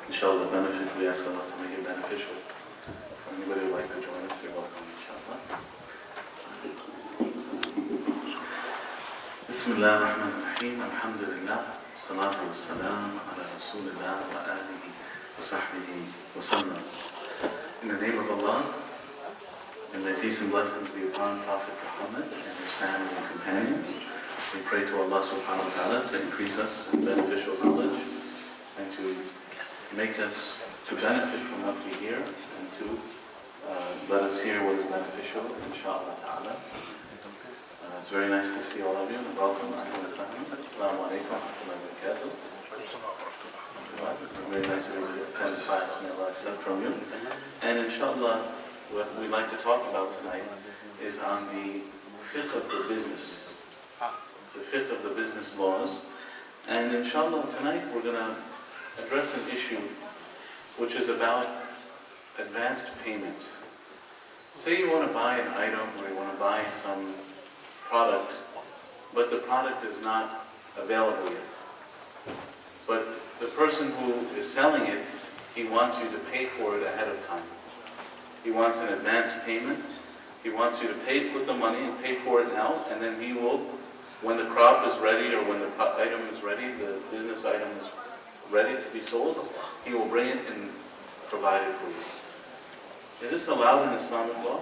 Inshallah, benefit, we ask Allah to make it beneficial. For anybody who would like to join us, you're welcome, inshallah. Bismillah ar-Rahman ar-Rahim, alhamdulillah, salatu wassalam ala rasulillah wa alihi wa sahbihi wa sallam. In the name of Allah, and may peace and blessings be upon Prophet Muhammad and his family and companions. We pray to Allah subhanahu wa ta'ala to increase us in beneficial knowledge and to make us to benefit from what we hear and to let us hear what is beneficial, inshallah ta'ala. It's very nice to see all of you and welcome. Assalamu alaikum wa rahmatullahi wa barakatuh. Very nice of you to attend class. May Allah accept from you. And inshallah, what we'd like to talk about tonight is on the fiqh of the business. The fiqh of the business laws. And inshallah tonight we're going to address an issue which is about advanced payment. Say you want to buy an item or you want to buy some product, but the product is not available yet. But the person who is selling it, he wants you to pay for it ahead of time. He wants an advance payment. He wants you to put the money and pay for it now, and then he will, when the crop is ready or when the item is ready, the business item is ready to be sold, he will bring it and provide it for you. Is this allowed in Islamic law?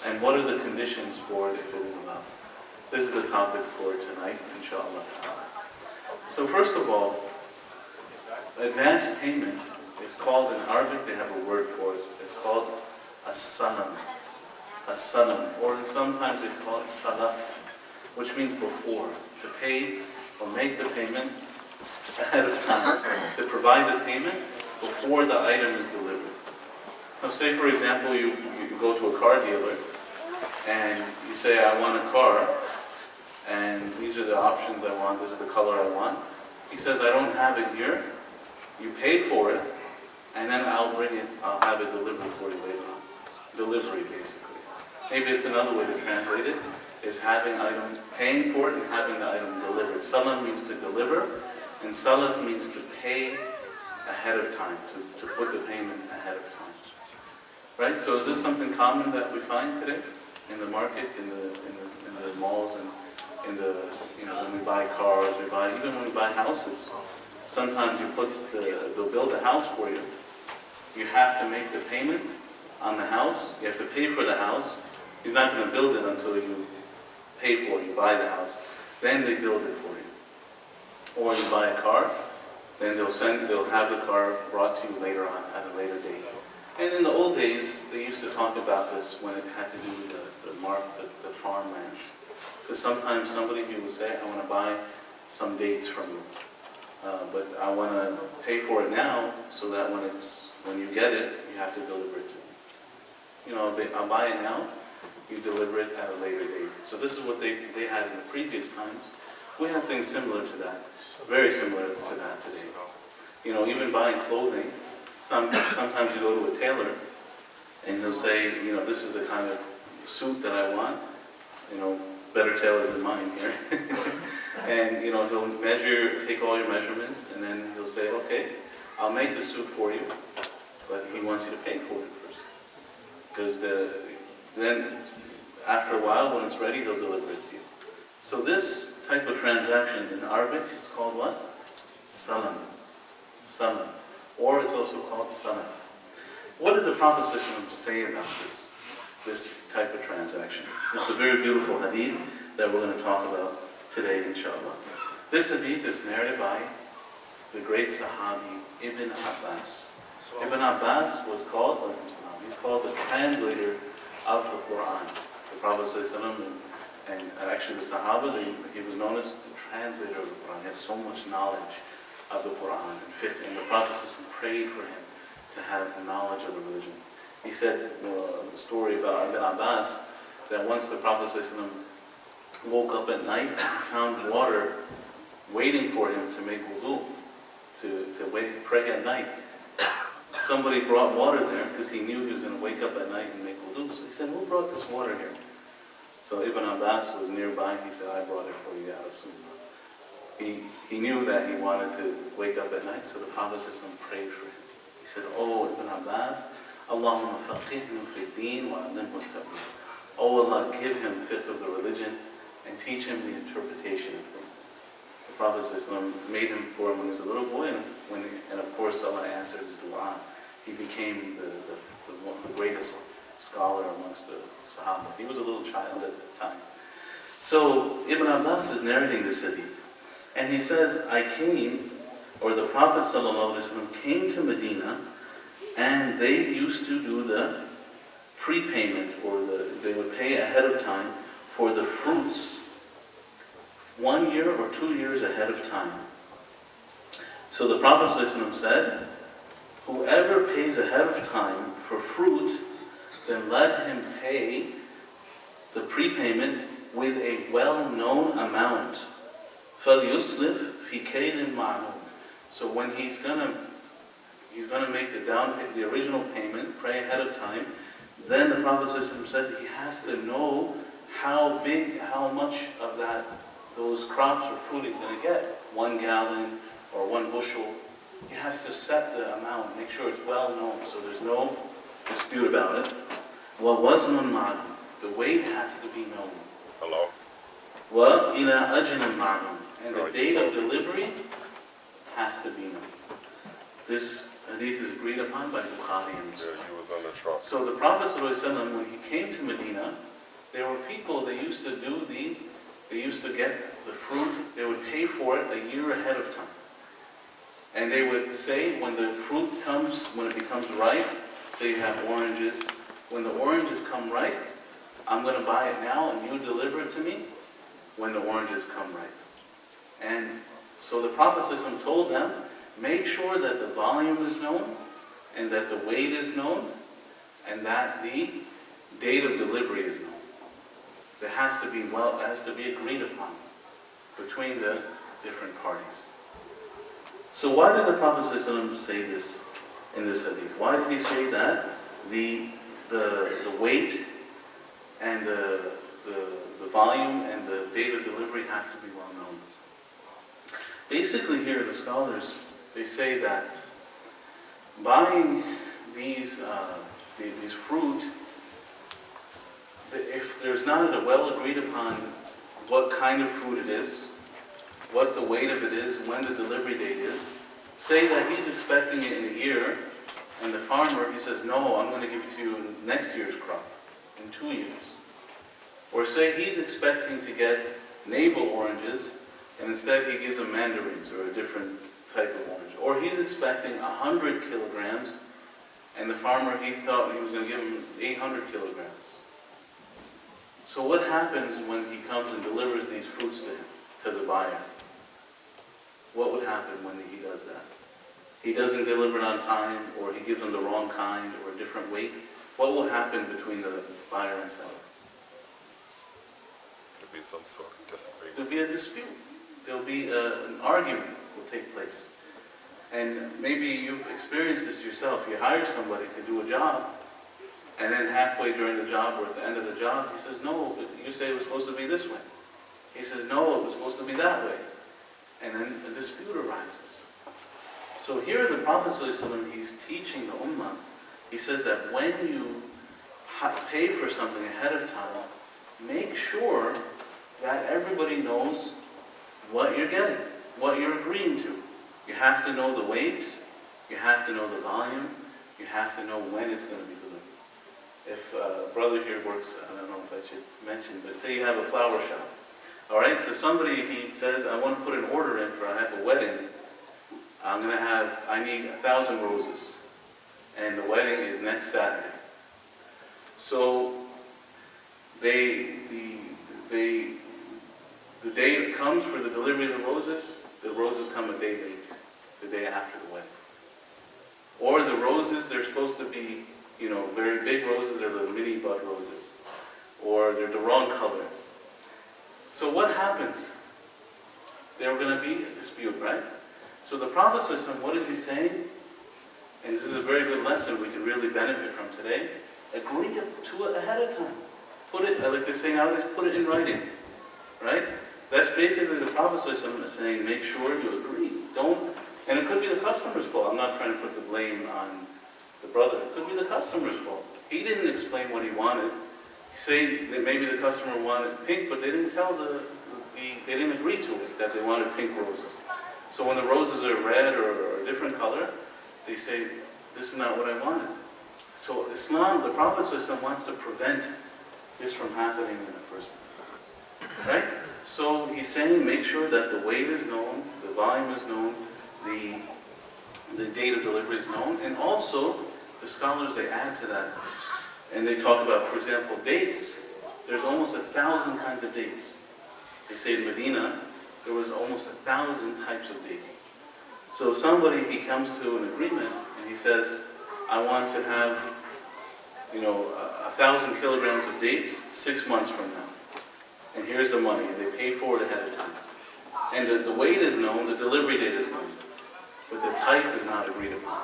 And what are the conditions for it if it is allowed? This is the topic for tonight, inshallah ta'ala. So first of all, advance payment is called, in Arabic they have a word for it, it's called as-sanam. As-sanam, or sometimes it's called salaf, which means before, to pay or make the payment ahead of time, to provide the payment before the item is delivered. Now say for example you go to a car dealer and you say, I want a car and these are the options I want, this is the color I want. He says, I don't have it here. You pay for it and then I'll have it delivered for you later on. Delivery basically. Maybe it's another way to translate it, is paying for it and having the item delivered. Salam means to deliver, and salaf means to pay ahead of time, to put the payment ahead of time. Right? So is this something common that we find today in the market, in the malls, and when we buy cars, even when we buy houses? Sometimes they'll build a house for you. You have to make the payment on the house. You have to pay for the house. He's not going to build it until you pay for it. You buy the house. Then they build it for you. Or you buy a car, then they'll have the car brought to you later on at a later date. And in the old days, they used to talk about this when it had to do with the farmlands. Because sometimes somebody would say, I want to buy some dates from you. But I want to pay for it now so that when you get it, you have to deliver it to me. I'll buy it now, you deliver it at a later date. So this is what they had in the previous times. We have things similar to that, very similar to that today. Even buying clothing, sometimes you go to a tailor and he'll say, this is the kind of suit that I want, better tailor than mine here. And he'll take all your measurements, and then he'll say, okay, I'll make the suit for you, but he wants you to pay for it first. Because then after a while, when it's ready, he'll deliver it to you. So this type of transaction in Arabic, it's called what? Salam. Salam. Or it's also called sanaf. What did the Prophet ﷺ say about this type of transaction? It's a very beautiful hadith that we're going to talk about today, inshallah. This hadith is narrated by the great Sahabi Ibn Abbas. Ibn Abbas he's called the translator of the Quran. The Prophet ﷺ and actually the Sahaba, he was known as the translator of the Quran. He had so much knowledge of the Quran and fiqh, and the Prophet ﷺ prayed for him to have knowledge of the religion. He said the story about Ibn Abbas, that once the Prophet ﷺ woke up at night and found water waiting for him to make wudu, to pray at night. Somebody brought water there because he knew he was going to wake up at night and make wudu. So he said, who brought this water here? So Ibn Abbas was nearby. He said, I brought it for you, Ya Rasulullah. he knew that he wanted to wake up at night, so the Prophet prayed for him. He said, "Oh, Ibn Abbas, Allahumma faqihnu fi din wa alimhu ta'wil." Oh Allah, give him fiqh of the religion and teach him the interpretation of things. The Prophet made him for him when he was a little boy, and of course Allah answered his dua. He became the greatest scholar amongst the Sahaba. He was a little child at the time. So Ibn Abbas is narrating this hadith. And he says, the Prophet ﷺ came to Medina, and they used to do the prepayment, or they would pay ahead of time for the fruits 1 year or 2 years ahead of time. So the Prophet ﷺ said, whoever pays ahead of time for fruit, then let him pay the prepayment with a well-known amount. فَلْيُسْلِفْ فِي كَيْلٍ مَعْلُومٍ. So when he's gonna make the original payment, pray ahead of time, then the Prophet said he has to know how much of those crops or fruit he's going to get. 1 gallon or 1 bushel. He has to set the amount, make sure it's well known, so there's no dispute about it. وَوَزْنٌ مَعْلُومٍ. The weight has to be known. Hello? وَإِلَىٰ أَجْلٍ مَعْلُومٍ. And the date of delivery has to be known. This hadith is agreed upon by Bukhari and Muslim. Yeah, he was on the trunk. So the Prophet ﷺ, when he came to Medina, there were people that used to get the fruit, they would pay for it a year ahead of time. And they would say, when the fruit comes, when it becomes ripe, say you have oranges, when the oranges come ripe, I'm going to buy it now and you deliver it to me when the oranges come ripe. And so the Prophet ﷺ told them, make sure that the volume is known, and that the weight is known, and that the date of delivery is known. It has to be agreed upon between the different parties. So why did the Prophet ﷺ say this in this hadith? Why did he say that the weight and the volume and the date of delivery have to be well known? Basically here, the scholars, they say that buying these fruit, if there's not a well agreed upon what kind of fruit it is, what the weight of it is, when the delivery date is, say that he's expecting it in a year, and the farmer, he says, no, I'm going to give it to you in next year's crop, in 2 years. Or say he's expecting to get navel oranges, and instead he gives him mandarins or a different type of orange. Or he's expecting 100 kilograms, and the farmer, he thought he was going to give him 800 kilograms. So what happens when he comes and delivers these fruits to him, to the buyer? What would happen when he does that? He doesn't deliver it on time, or he gives them the wrong kind or a different weight. What will happen between the buyer and seller? There'll be some sort of disagreement. There'll be a dispute. There'll be an argument will take place. And maybe you've experienced this yourself. You hire somebody to do a job, and then halfway during the job or at the end of the job, he says, no, you say it was supposed to be this way. He says, no, it was supposed to be that way. And then a dispute arises. So here the Prophet ﷺ, he's teaching the Ummah. He says that when you pay for something ahead of time, make sure that everybody knows what you're getting, what you're agreeing to. You have to know the weight, you have to know the volume, you have to know when it's going to be delivered. If a brother here works, I don't know if I should mention, but say you have a flower shop. All right, so somebody, he says, I want to put an order in for, I have a wedding. I need 1,000 roses. And the wedding is next Saturday. So the day it comes for the delivery of the roses come a day late, the day after the wedding. Or the roses, they're supposed to be, very big roses, they're little mini bud roses. Or they're the wrong color. So what happens? There's going to be a dispute, right? So the Prophet ﷺ, what is he saying? And this is a very good lesson we can really benefit from today. Agree to it ahead of time. Put it, like they say nowadays, put it in writing. Right? That's basically the Prophet ﷺ is saying, make sure you agree. Don't, and it could be the customer's fault. I'm not trying to put the blame on the brother. It could be the customer's fault. He didn't explain what he wanted. Say that maybe the customer wanted pink, but they didn't tell they didn't agree to it, that they wanted pink roses. So when the roses are red or a different color, they say, this is not what I wanted. So Islam, the Prophet ﷺ wants to prevent this from happening in the first place. Right? So he's saying, make sure that the weight is known, the volume is known, the date of delivery is known, and also the scholars, they add to that. And they talk about, for example, dates. There's almost 1,000 kinds of dates. They say in Medina, there was almost 1,000 types of dates. So somebody, he comes to an agreement, and he says, I want to have, 1,000 kilograms of dates 6 months from now. And here's the money. They pay for it ahead of time. And the weight is known, the delivery date is known. But the type is not agreed upon.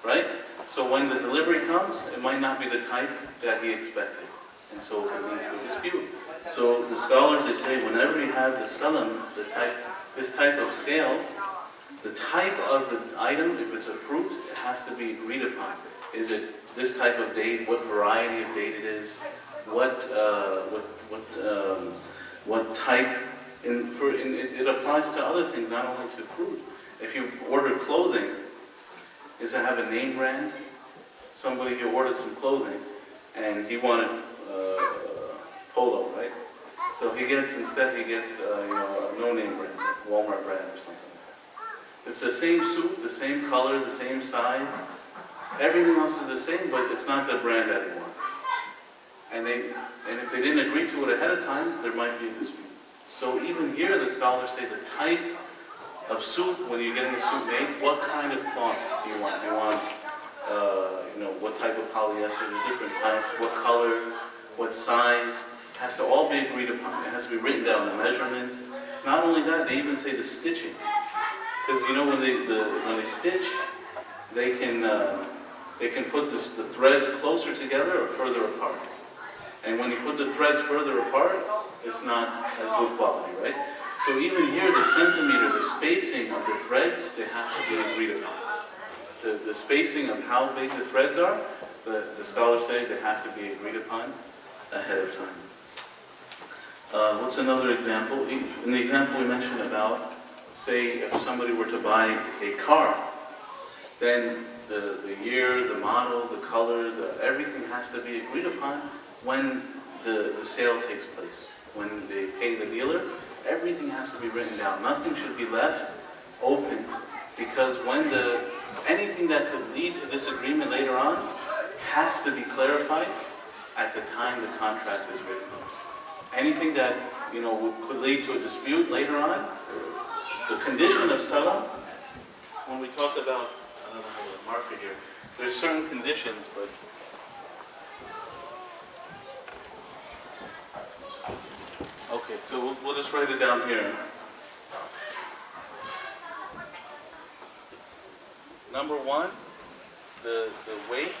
Right? So when the delivery comes, it might not be the type that he expected. And so it can lead to a dispute. So the scholars, they say, whenever you have the salam, this type of sale, the type of the item, if it's a fruit, it has to be agreed upon. Is it this type of date? What variety of date it is? What type? It applies to other things, not only to fruit. If you order clothing, is it have a name brand? Somebody who ordered some clothing, and he wanted polo, right? So instead he gets a no-name brand, Walmart brand or something. It's the same suit, the same color, the same size. Everything else is the same, but it's not the brand that he wanted. And if they didn't agree to it ahead of time, there might be a dispute. So even here, the scholars say the type of suit, when you're getting a suit made, what kind of cloth do you want? Do you want, what type of polyester? There's different types. What color? What size? It has to all be agreed upon. It has to be written down, the measurements. Not only that, they even say the stitching. Because when they stitch, they can put the threads closer together or further apart. And when you put the threads further apart, it's not as good quality, right? So even here, the centimeter, the spacing of the threads, they have to be agreed upon. The spacing of how big the threads are, the scholars say they have to be agreed upon ahead of time. What's another example? In the example we mentioned about, say if somebody were to buy a car, then the year, the model, the color, everything has to be agreed upon when the sale takes place. When they pay the dealer, everything has to be written down. Nothing should be left open, because anything that could lead to disagreement later on has to be clarified at the time the contract is written. Anything that could lead to a dispute later on, the condition of salam, when we talk about, I don't have a marker here, there's certain conditions, but okay, so we'll just write it down here. Number one, the weight,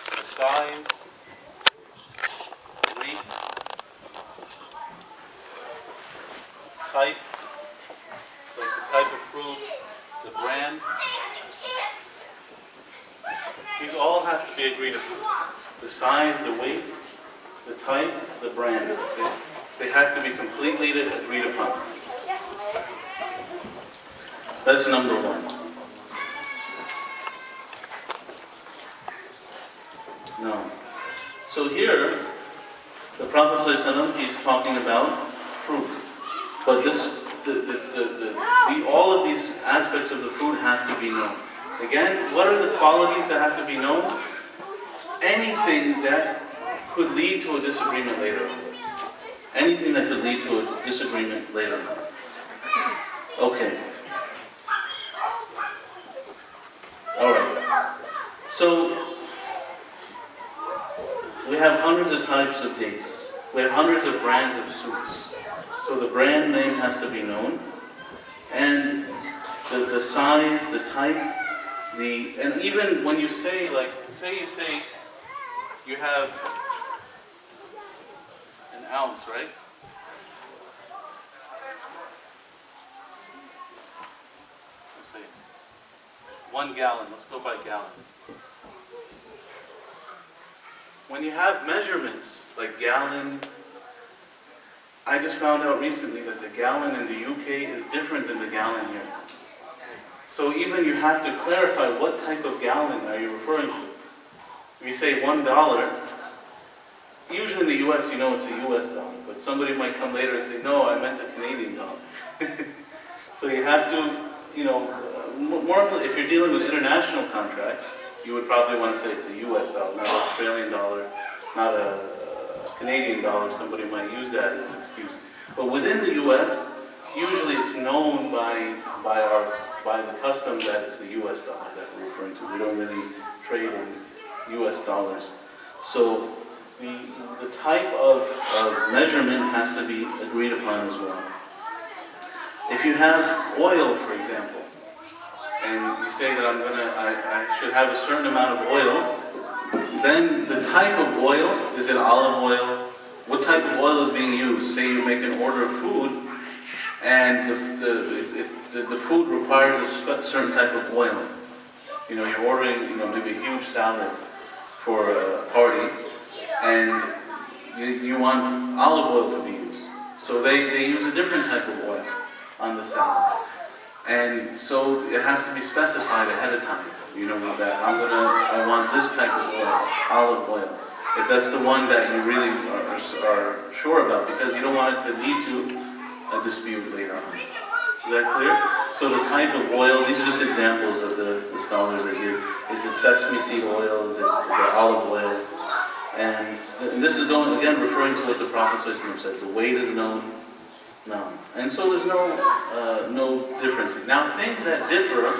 the size, weight, type, like the type of fruit, the brand. These all have to be agreed upon. The size, the weight, the type, the brand. They have to be completely agreed upon. That's number one. No. So here, the Prophet ﷺ, he's talking about fruit. But all of these aspects of the fruit have to be known. Again, what are the qualities that have to be known? Anything that could lead to a disagreement later on. Anything that could lead to a disagreement later on. Okay. Alright. So, we have hundreds of types of dates. We have hundreds of brands of suits. So the brand name has to be known. And the size, the type, and even when you say, you have ounce, right? Let's see. 1 gallon. Let's go by gallon. When you have measurements like gallon, I just found out recently that the gallon in the UK is different than the gallon here. So even you have to clarify what type of gallon are you referring to. If you say $1, usually in the US you know it's a US dollar, but somebody might come later and say, no, I meant a Canadian dollar. So you have to, more if you're dealing with international contracts, you would probably want to say it's a US dollar, not an Australian dollar, not a Canadian dollar. Somebody might use that as an excuse. But within the US, usually it's known by the custom that it's the US dollar that we're referring to. We don't really trade in US dollars. So the type of measurement has to be agreed upon as well. If you have oil, for example, and you say that I should have a certain amount of oil, then the type of oil, is it olive oil? What type of oil is being used? Say you make an order of food, and the food requires a certain type of oil. You're ordering, maybe a huge salad for a party, and you want olive oil to be used. So they use a different type of oil on the salad. And so it has to be specified ahead of time. That I want this type of oil, olive oil. If that's the one that you really are sure about, because you don't want it to lead to a dispute later on. Is that clear? So the type of oil, these are just examples of the scholars that here. Is it sesame seed oil? Is it olive oil? And this is going, again, referring to what the Prophet ﷺ said. The weight is known. No. And so there's no difference. Now things that differ,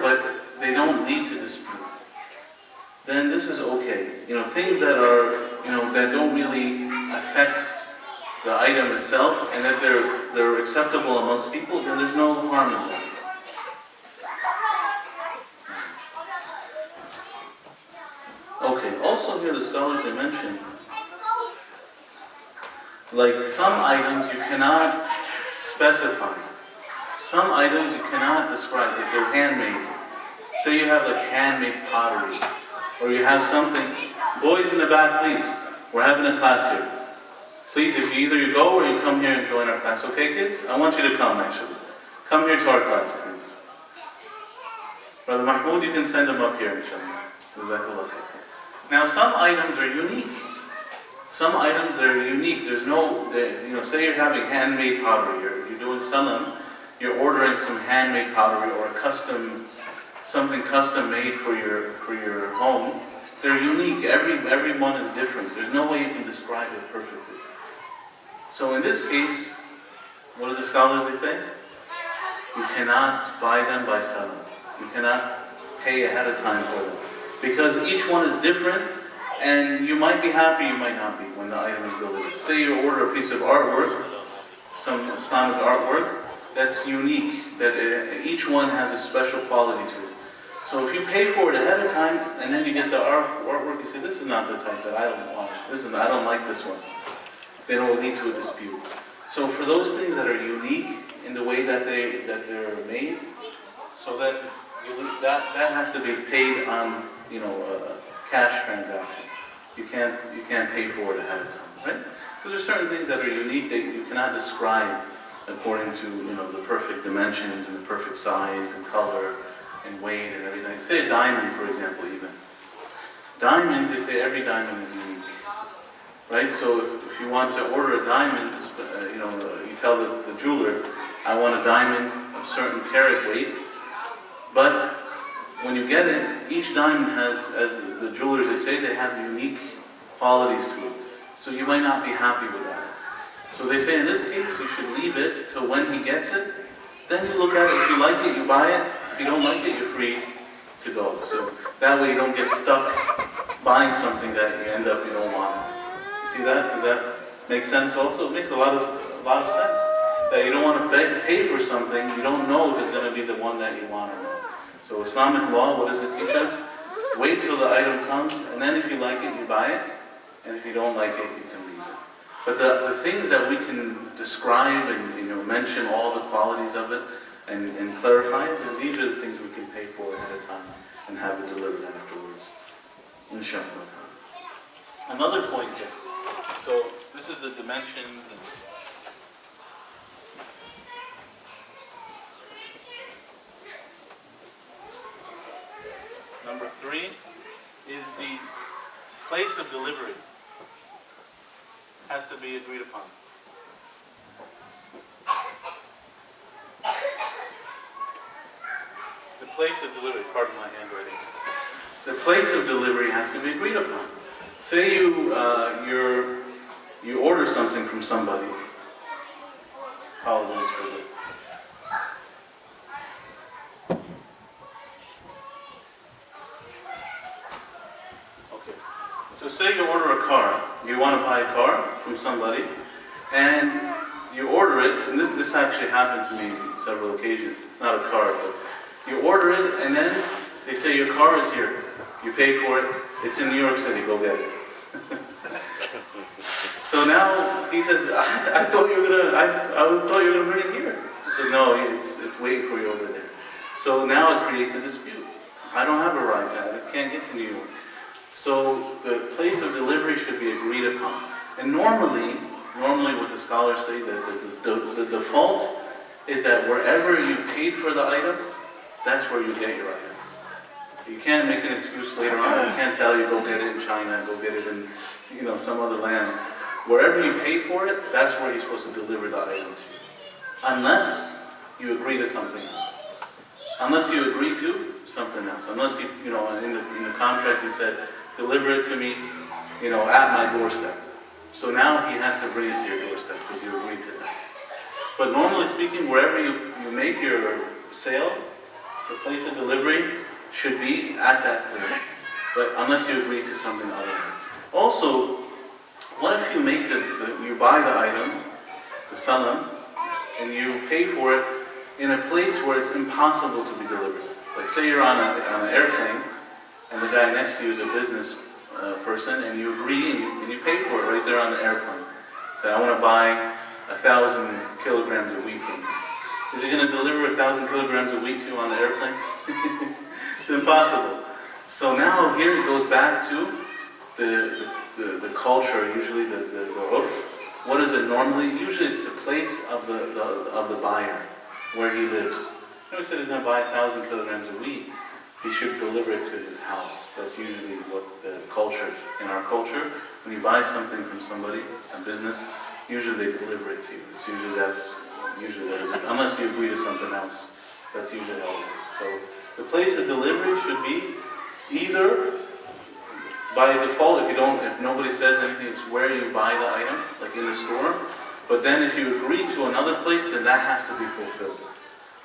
but they don't lead to dispute, then this is okay. Things that are, that don't really affect the item itself, and that they're acceptable amongst people, then there's no harm in that. Okay, also here the scholars, they mention, like some items you cannot specify. Some items you cannot describe, like they're handmade. Say you have like handmade pottery, or you have something. Boys in the back, please. We're having a class here. Please, if you go or you come here and join our class. Okay, kids? I want you to come, actually. Come here to our class, please. Brother Mahmoud, you can send them up here, inshallah. Jazakallah khair. Now, some items are unique. Some items that are unique. There's no, say you're having handmade pottery, you're doing salam, you're ordering some handmade pottery or something custom made for your home. They're unique. Every one is different. There's no way you can describe it perfectly. So in this case, what do the scholars they say? You cannot buy them by salam. You cannot pay ahead of time for them, because each one is different. And you might be happy, you might not be when the item is delivered. Say you order a piece of artwork, some Islamic artwork, that's unique, that each one has a special quality to it. So if you pay for it ahead of time, and then you get the artwork, you say, this is not the type that I don't want. I don't like this one. Then it will lead to a dispute. So for those things that are unique in the way that they're made, so that has to be paid on, a cash transaction. You can't pay for it ahead of time, right? Because there's certain things that are unique that you cannot describe according to the perfect dimensions and the perfect size and color and weight and everything. Say a diamond, for example, even. Diamonds, they say every diamond is unique, right? So if you want to order a diamond, you tell the jeweler, I want a diamond of certain carat weight, but when you get it, each diamond has, as the jewelers they say, they have unique qualities to it. So you might not be happy with that. So they say in this case, you should leave it till when he gets it. Then you look at it. If you like it, you buy it. If you don't like it, you're free to go. So that way you don't get stuck buying something that you end up you don't want. You see that? Does that make sense also? It makes a lot of sense. That you don't want to pay for something, you don't know if it's going to be the one that you want or not. So Islamic law, what does it teach us? Wait till the item comes, and then if you like it, you buy it. and if you don't like it, you can leave it. But the things that we can describe and mention all the qualities of it and clarify it, then these are the things we can pay for ahead of time and have it delivered afterwards. Inshallah. Another point here. So this is the dimensions and number 3 is the place of delivery. Has to be agreed upon. The place of delivery, pardon my handwriting. The place of delivery has to be agreed upon. Say you order something from somebody. Apologize for the... Okay. So say you order a car. You want to buy a car from somebody, and you order it, and this actually happened to me on several occasions. Not a car, but you order it, and then they say your car is here. You pay for it. It's in New York City. Go get it. So now he says, I thought you were gonna bring it here. I said, no, it's waiting for you over there. So now it creates a dispute. I don't have a right to it. I can't get to New York. So the place of delivery should be agreed upon. And normally what the scholars say, that the default is that wherever you paid for the item, that's where you get your item. You can't make an excuse later on. You can't tell you go get it in China, go get it in some other land. Wherever you pay for it, that's where he's supposed to deliver the item to you. Unless you agree to something else. Unless you agree to something else. Unless in the contract you said, deliver it to me, at my doorstep. So now he has to bring it to your doorstep because you agreed to that. But normally speaking, wherever you make your sale, the place of delivery should be at that place. But unless you agree to something otherwise. Also, what if you make you buy the item, the salam, and you pay for it in a place where it's impossible to be delivered? Like say you're on an airplane, and the guy next to you is a business person, and you agree and you pay for it right there on the airplane. Say, I want to buy 1,000 kilograms of wheat from you. Is he going to deliver 1,000 kilograms of wheat to you on the airplane? It's impossible. So now here it goes back to the culture, usually the urf. What is it normally? Usually it's the place of the buyer, where he lives. He said he's going to buy 1,000 kilograms of wheat. He should deliver it to his house. That's usually what the culture, in our culture, when you buy something from somebody, a business, usually they deliver it to you. It's usually that is it. Unless you agree to something else, that's usually how it works. So the place of delivery should be either by default, if nobody says anything, it's where you buy the item, like in the store. But then if you agree to another place, then that has to be fulfilled.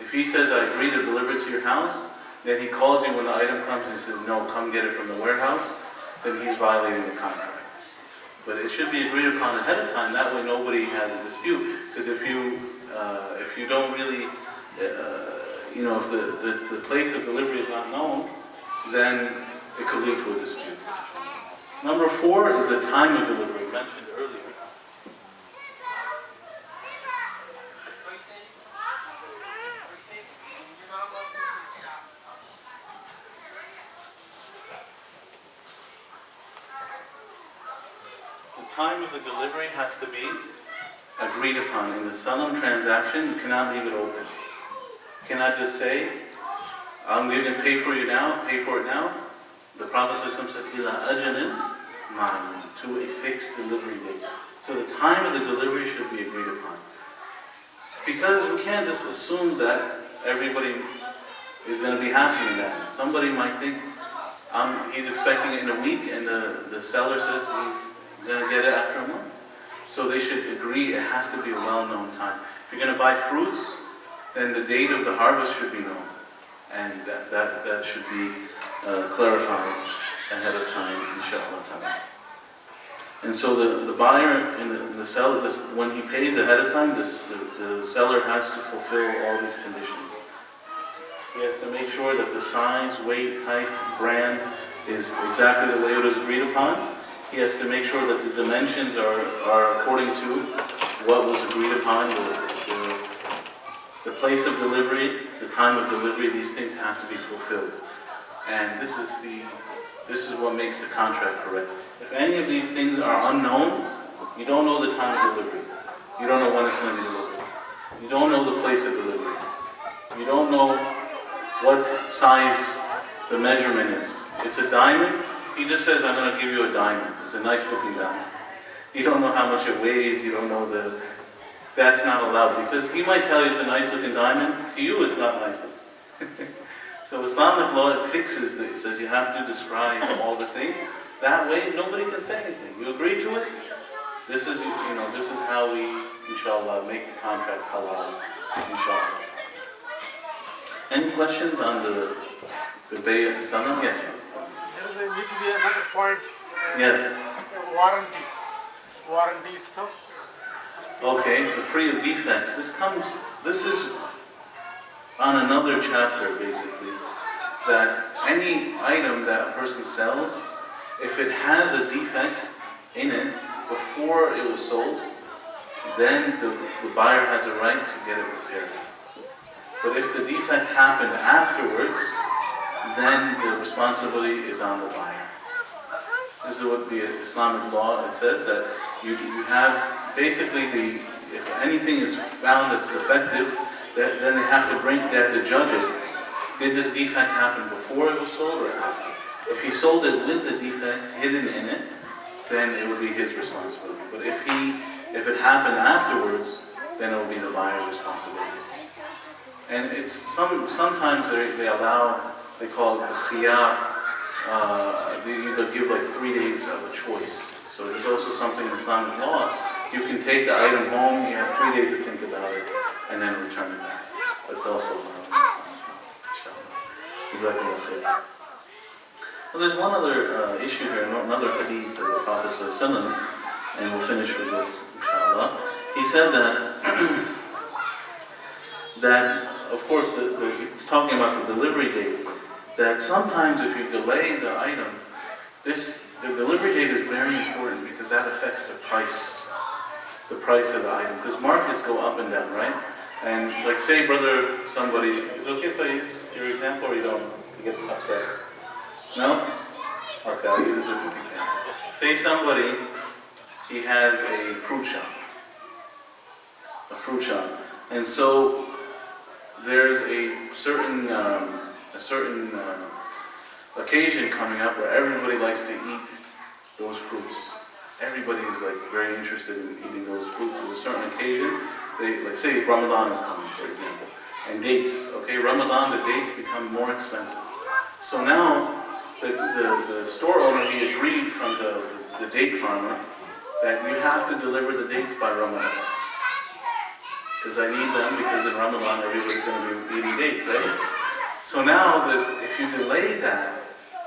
If he says, I agree to deliver it to your house, then he calls you when the item comes and says, no, come get it from the warehouse, then he's violating the contract. But it should be agreed upon ahead of time, that way nobody has a dispute. Because if you don't really, if the place of delivery is not known, then it could lead to a dispute. Number 4 is the time of delivery, mentioned earlier. The time of the delivery has to be agreed upon. In the salam transaction, you cannot leave it open. You cannot just say, I'm going to pay for it now. The Prophet said, "Ila ajalin ma'lum," to a fixed delivery date. So the time of the delivery should be agreed upon. Because we can't just assume that everybody is going to be happy in that. Somebody might think he's expecting it in a week, and the seller says he's going to get it after a month. So they should agree it has to be a well-known time. If you're going to buy fruits, then the date of the harvest should be known. And that should be clarified ahead of time, inshallah. And so the buyer and the seller, when he pays ahead of time, the seller has to fulfill all these conditions. He has to make sure that the size, weight, type, brand is exactly the way it was agreed upon. He has to make sure that the dimensions are according to what was agreed upon, the place of delivery, the time of delivery. These things have to be fulfilled. And this is what makes the contract correct. If any of these things are unknown, you don't know the time of delivery. You don't know when it's going to be delivered. You don't know the place of delivery. You don't know what size the measurement is. It's a diamond. He just says, I'm going to give you a diamond. It's a nice looking diamond. You don't know how much it weighs. You don't know that's not allowed. Because he might tell you it's a nice looking diamond. To you, it's not nice looking. So Islamic law, it fixes it. It says you have to describe all the things. That way, nobody can say anything. You agree to it? This is how we, inshallah, make the contract halal. Inshallah. Any questions on the Bay Salam? Yes, ma'am. There need to be another point. Yes. Warranty stuff. Okay, so free of defects. This is on another chapter, basically, that any item that a person sells, if it has a defect in it before it was sold, then the buyer has a right to get it repaired. But if the defect happened afterwards, then the responsibility is on the buyer. This is what the Islamic law, it says that you have basically if anything is found that's defective, then they have to judge it. Did this defect happen before it was sold or after? If he sold it with the defect hidden in it, then it would be his responsibility. But if it happened afterwards, then it will be the buyer's responsibility. And it's sometimes they allow, they call it the khiyar. They'll give like 3 days of a choice. So there's also something in Islamic law. You can take the item home, you have 3 days to think about it, and then return it back. That's also allowed in Islamic law. Exactly. Well, there's one other issue here, another hadith of the Prophet ﷺ, and we'll finish with this, inshallah. He said that of course, it's talking about the delivery date, that sometimes if you delay the item, the delivery date is very important because that affects the price of the item. Because markets go up and down, right? And like say, brother, somebody, is it okay if I use your example or you don't? You get upset? No? Okay, I'll use a different example. Say somebody, he has a fruit shop. And so there's a certain occasion coming up where everybody likes to eat those fruits. Everybody is like very interested in eating those fruits. At a certain occasion, like say Ramadan is coming, for example, and dates. Okay, Ramadan, the dates become more expensive. So now the store owner, he agreed from the date farmer that you have to deliver the dates by Ramadan. Because I need them, because in Ramadan everybody's going to be eating dates, right? So now if you delay that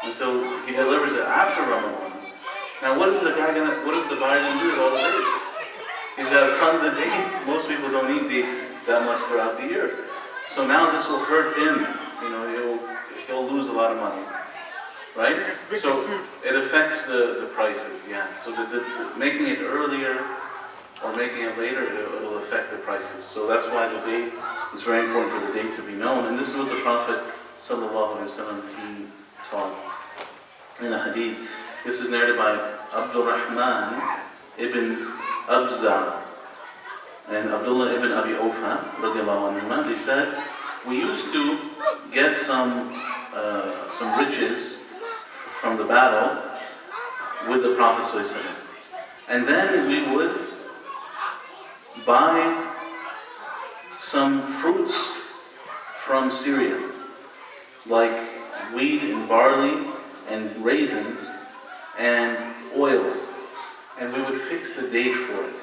until he delivers it after Ramadan, now what is the buyer going to do with all the dates? He's got tons of dates. Most people don't eat dates that much throughout the year. So now this will hurt him. He'll lose a lot of money, right? So it affects the prices, yeah. So making it earlier or making it later, it'll affect the prices. So that's why the date is very important for the date to be known. And this is what the Prophet ﷺ, he taught in a hadith. This is narrated by Abdul Rahman ibn Abza and Abdullah ibn Abi Awfa, radiallahu anhuma. They said, we used to get some riches from the battle with the Prophet ﷺ. And then we would buy some fruits from Syria, like wheat and barley and raisins and oil. And we would fix the date for it,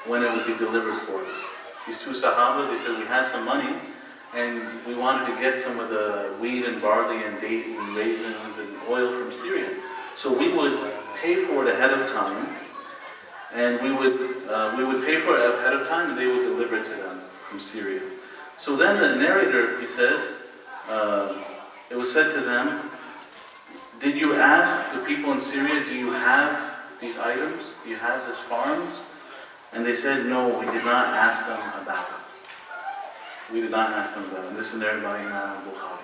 when it would be delivered for us. These two Sahaba, they said we had some money and we wanted to get some of the wheat and barley and date and raisins and oil from Syria. So we would pay for it ahead of time, and we would pay for it ahead of time, and they would deliver it to them from Syria. So then the narrator, he says, it was said to them, did you ask the people in Syria, do you have these items? Do you have these farms? And they said, no, we did not ask them about it. We did not ask them about it. And this is narrated by Imam Bukhari.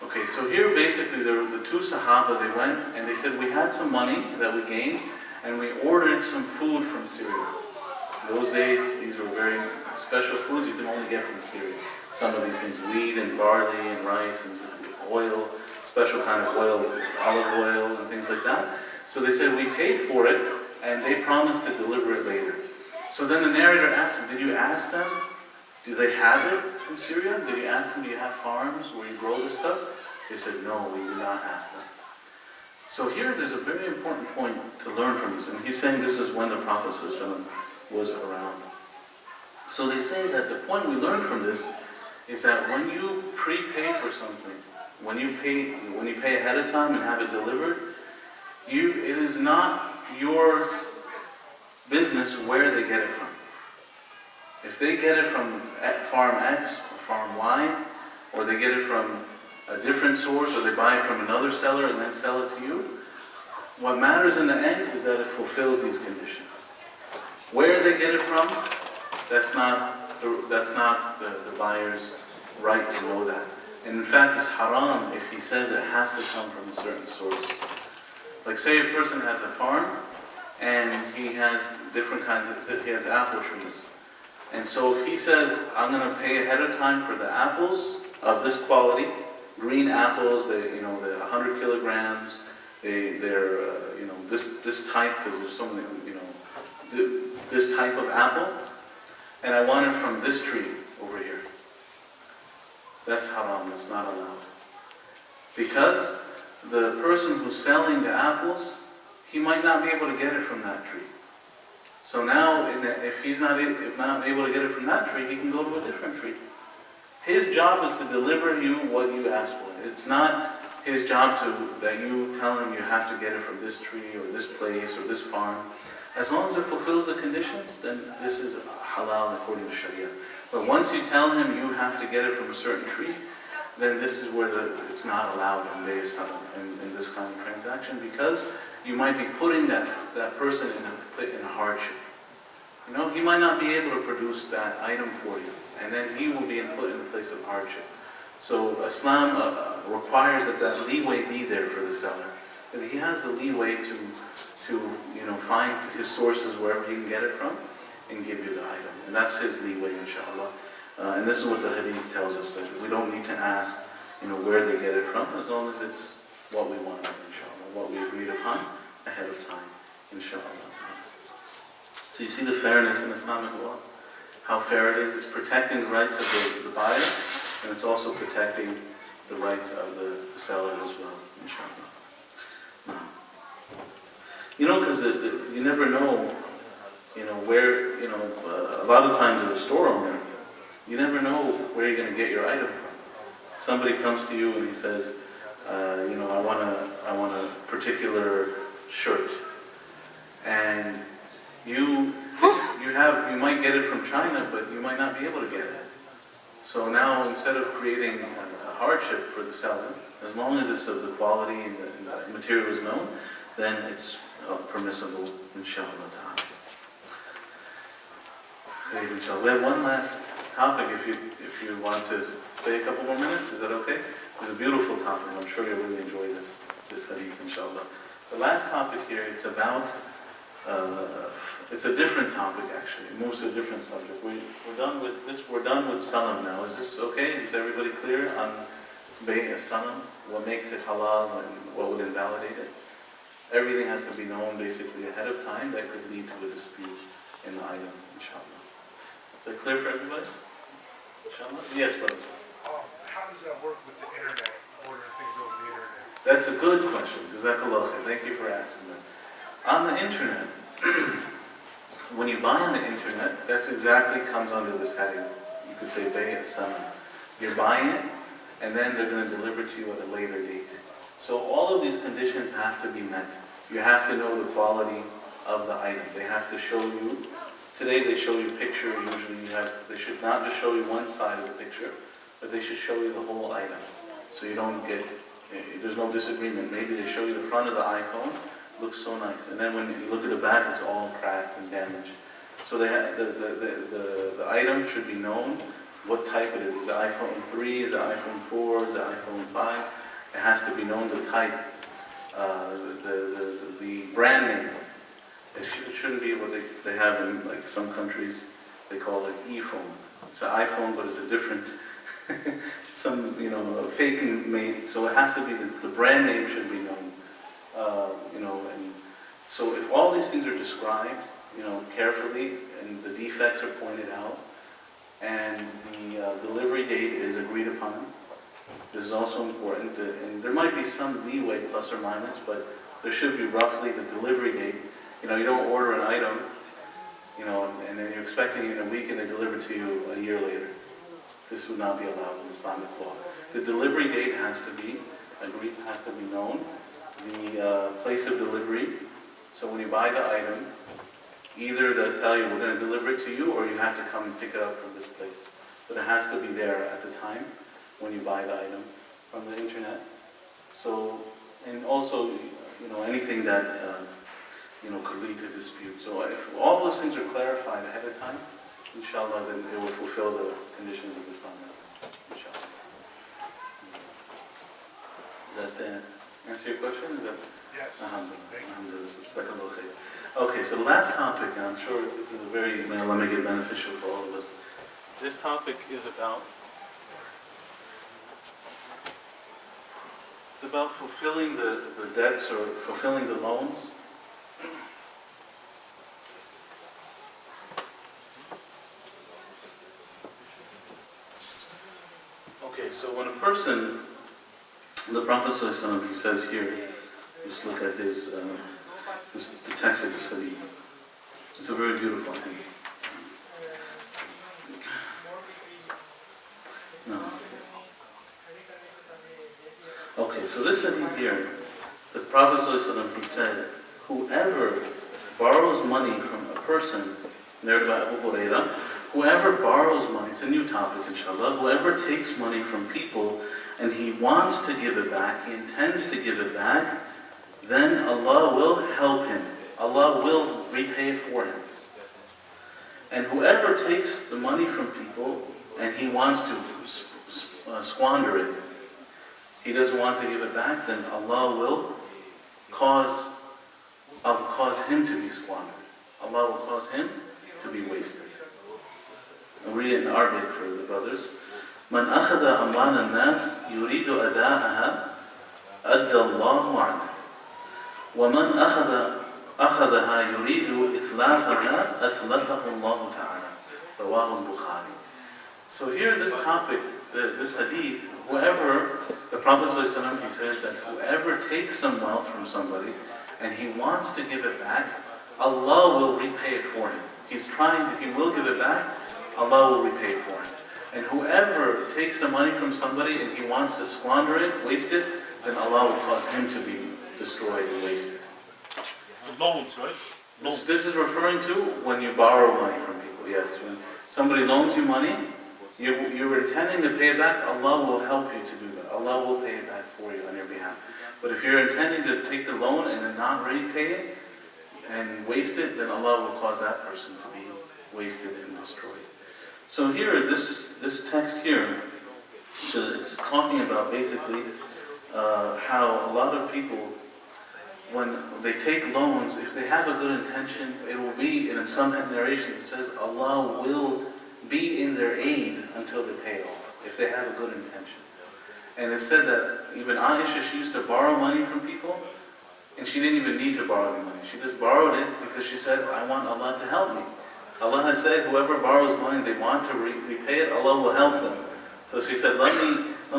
Okay, so here basically the two Sahaba, they went and they said, we had some money that we gained and we ordered some food from Syria. In those days, these were very special foods you can only get from Syria. Some of these things, wheat and barley and rice and oil, special kind of oil, olive oil and things like that. So they said, we paid for it and they promised to deliver it later. So then the narrator asked them, did you ask them? Do they have it in Syria? Did you ask them, do you have farms where you grow this stuff? They said, no, we did not ask them. So here there's a very important point to learn from this. And he's saying this is when the Prophet was around. So they say that the point we learn from this is that when you prepay for something, when you pay ahead of time and have it delivered, it is not your business where they get it from. If they get it from farm X or farm Y, or they get it from a different source, or they buy it from another seller and then sell it to you, what matters in the end is that it fulfills these conditions. Where they get it from, that's not the buyer's right to know that. And in fact, it's haram if he says it has to come from a certain source. Like say a person has a farm, and he has different kinds of, he has apple trees. And so if he says, I'm going to pay ahead of time for the apples of this quality, green apples, they're 100 kilograms, they're this type, because there's so many, this type of apple, and I want it from this tree over here. That's haram, that's not allowed. Because the person who's selling the apples, he might not be able to get it from that tree. So now, if he's not able to get it from that tree, he can go to a different tree. His job is to deliver you what you ask for. It's not his job that you tell him you have to get it from this tree or this place or this farm. As long as it fulfills the conditions, then this is halal according to Sharia. But once you tell him you have to get it from a certain tree, then this is where it's not allowed in this kind of transaction, because you might be putting that person in a hardship. He might not be able to produce that item for you, and then he will be put in a place of hardship. So Islam requires that leeway be there for the seller. That he has the leeway to find his sources wherever he can get it from and give you the item. And that's his leeway, inshallah. And this is what the hadith tells us, that we don't need to ask, where they get it from, as long as it's what we want, inshallah, what we agreed upon ahead of time, inshallah. So you see the fairness in Islamic law, how fair it is. It's protecting the rights of the buyer, and it's also protecting the rights of the seller as well, inshallah. Because you never know, where, a lot of times as a store owner, you never know where you're going to get your item from. Somebody comes to you and he says, I want a particular shirt, and you might get it from China, but you might not be able to get it. So now, instead of creating a hardship for the seller, as long as it's of the quality and the material is known, then it's permissible, inshallah ta'ala. Okay, inshallah. We have one last topic, if you want to stay a couple more minutes, is that okay? It's a beautiful topic. I'm sure you'll really enjoy this hadith, inshallah. The last topic here, it's about, it's a different topic actually. It moves to a different subject. We're done with this. We're done with salam now. Is this okay? Is everybody clear on bay' salam? What makes it halal and what would invalidate it? Everything has to be known basically ahead of time. That could lead to a dispute in the item, inshallah. Is that clear for everybody? Inshallah? Yes, brother. How does that work with the internet, ordering things over the internet? That's a good question. Jazakallah khair. Thank you for asking that. On the internet, when you buy on the internet, that's exactly comes under this heading. You could say bay' salam. You're buying it, and then they're going to deliver to you at a later date. So all of these conditions have to be met. You have to know the quality of the item. They have to show you. Today they show you a picture. Usually they should not just show you one side of the picture, but they should show you the whole item. So you don't get, there's no disagreement. Maybe they show you the front of the iPhone, looks so nice. And then when you look at the back, it's all cracked and damaged. So they have, the item should be known what type it is. Is it iPhone 3? Is it iPhone 4? Is it iPhone 5? It has to be known the type, the brand name. It shouldn't be what they have in like some countries. They call it e-phone. It's an iPhone, but it's a different, some fake made. So it has to be the brand name should be known. And so if all these things are described, carefully, and the defects are pointed out, and the delivery date is agreed upon. This is also important, and there might be some leeway, plus or minus, but there should be roughly the delivery date. You don't order an item, and then you're expecting it in a week and they deliver to you a year later. This would not be allowed in Islamic law. The delivery date has to be agreed, has to be known. The place of delivery. So when you buy the item, either they'll tell you we're going to deliver it to you, or you have to come and pick it up from this place. But it has to be there at the time when you buy the item from the internet. So, and also, anything that could lead to dispute. So if all those things are clarified ahead of time, inshallah, then it will fulfill the conditions of Islam. Inshallah. Does that answer your question? Is that? Yes. Alhamdulillah. Okay, so the last topic, and I'm sure this is let me get beneficial for all of us. This topic is about fulfilling the debts or fulfilling the loans. Okay, so when a person, the Prophet ﷺ, he says here, just look at his, the text of this hadith. It's a very beautiful hadith. No. Okay, so this hadith here, the Prophet ﷺ, he said, whoever borrows money from a person, narrated by Abu Hurairah, whoever borrows money, it's a new topic inshallah, whoever takes money from people and he wants to give it back, he intends to give it back, then Allah will help him. Allah will repay it for him. And whoever takes the money from people and he wants to squander it, he doesn't want to give it back, then Allah will cause him to be squandered. Allah will cause him to be wasted. I'll read it in Arabic for the brothers. من أخذ أموال الناس يريد أداءها أدى الله عنه ومن أخذها يريد إتلافها أتلفه الله تعالى رواه البخاري. So here this topic, this hadith, whoever, the Prophet ﷺ, he says that whoever takes some wealth from somebody and he wants to give it back, Allah will repay it for him. He will give it back, Allah will repay it for him. And whoever takes the money from somebody and he wants to squander it, waste it, then Allah will cause him to be destroyed and wasted. Loans, right? Loans. This is referring to when you borrow money from people, yes. When somebody loans you money, you're intending to pay it back, Allah will help you to do that. Allah will pay it back for you on your behalf. But if you're intending to take the loan and then not repay it and waste it, then Allah will cause that person to be wasted and destroyed. So here, this text here, so it's talking about basically how a lot of people, when they take loans, if they have a good intention, it will be, and in some narrations it says, Allah will be in their aid until they pay it off, if they have a good intention. And it said that even Aisha, she used to borrow money from people, and she didn't even need to borrow the money. She just borrowed it because she said, I want Allah to help me. Allah has said, whoever borrows money, they want to repay it, Allah will help them. So she said, let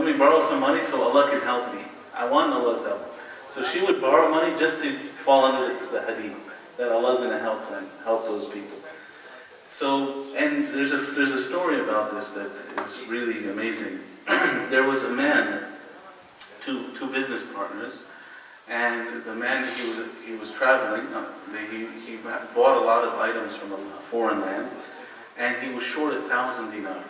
me borrow some money so Allah can help me. I want Allah's help. So she would borrow money just to fall under the hadith, that Allah's going to help them, help those people. So, and there's a story about this that is really amazing. There was a man, two business partners, and the man, he was traveling, he bought a lot of items from a foreign land, and he was short 1,000 dinar.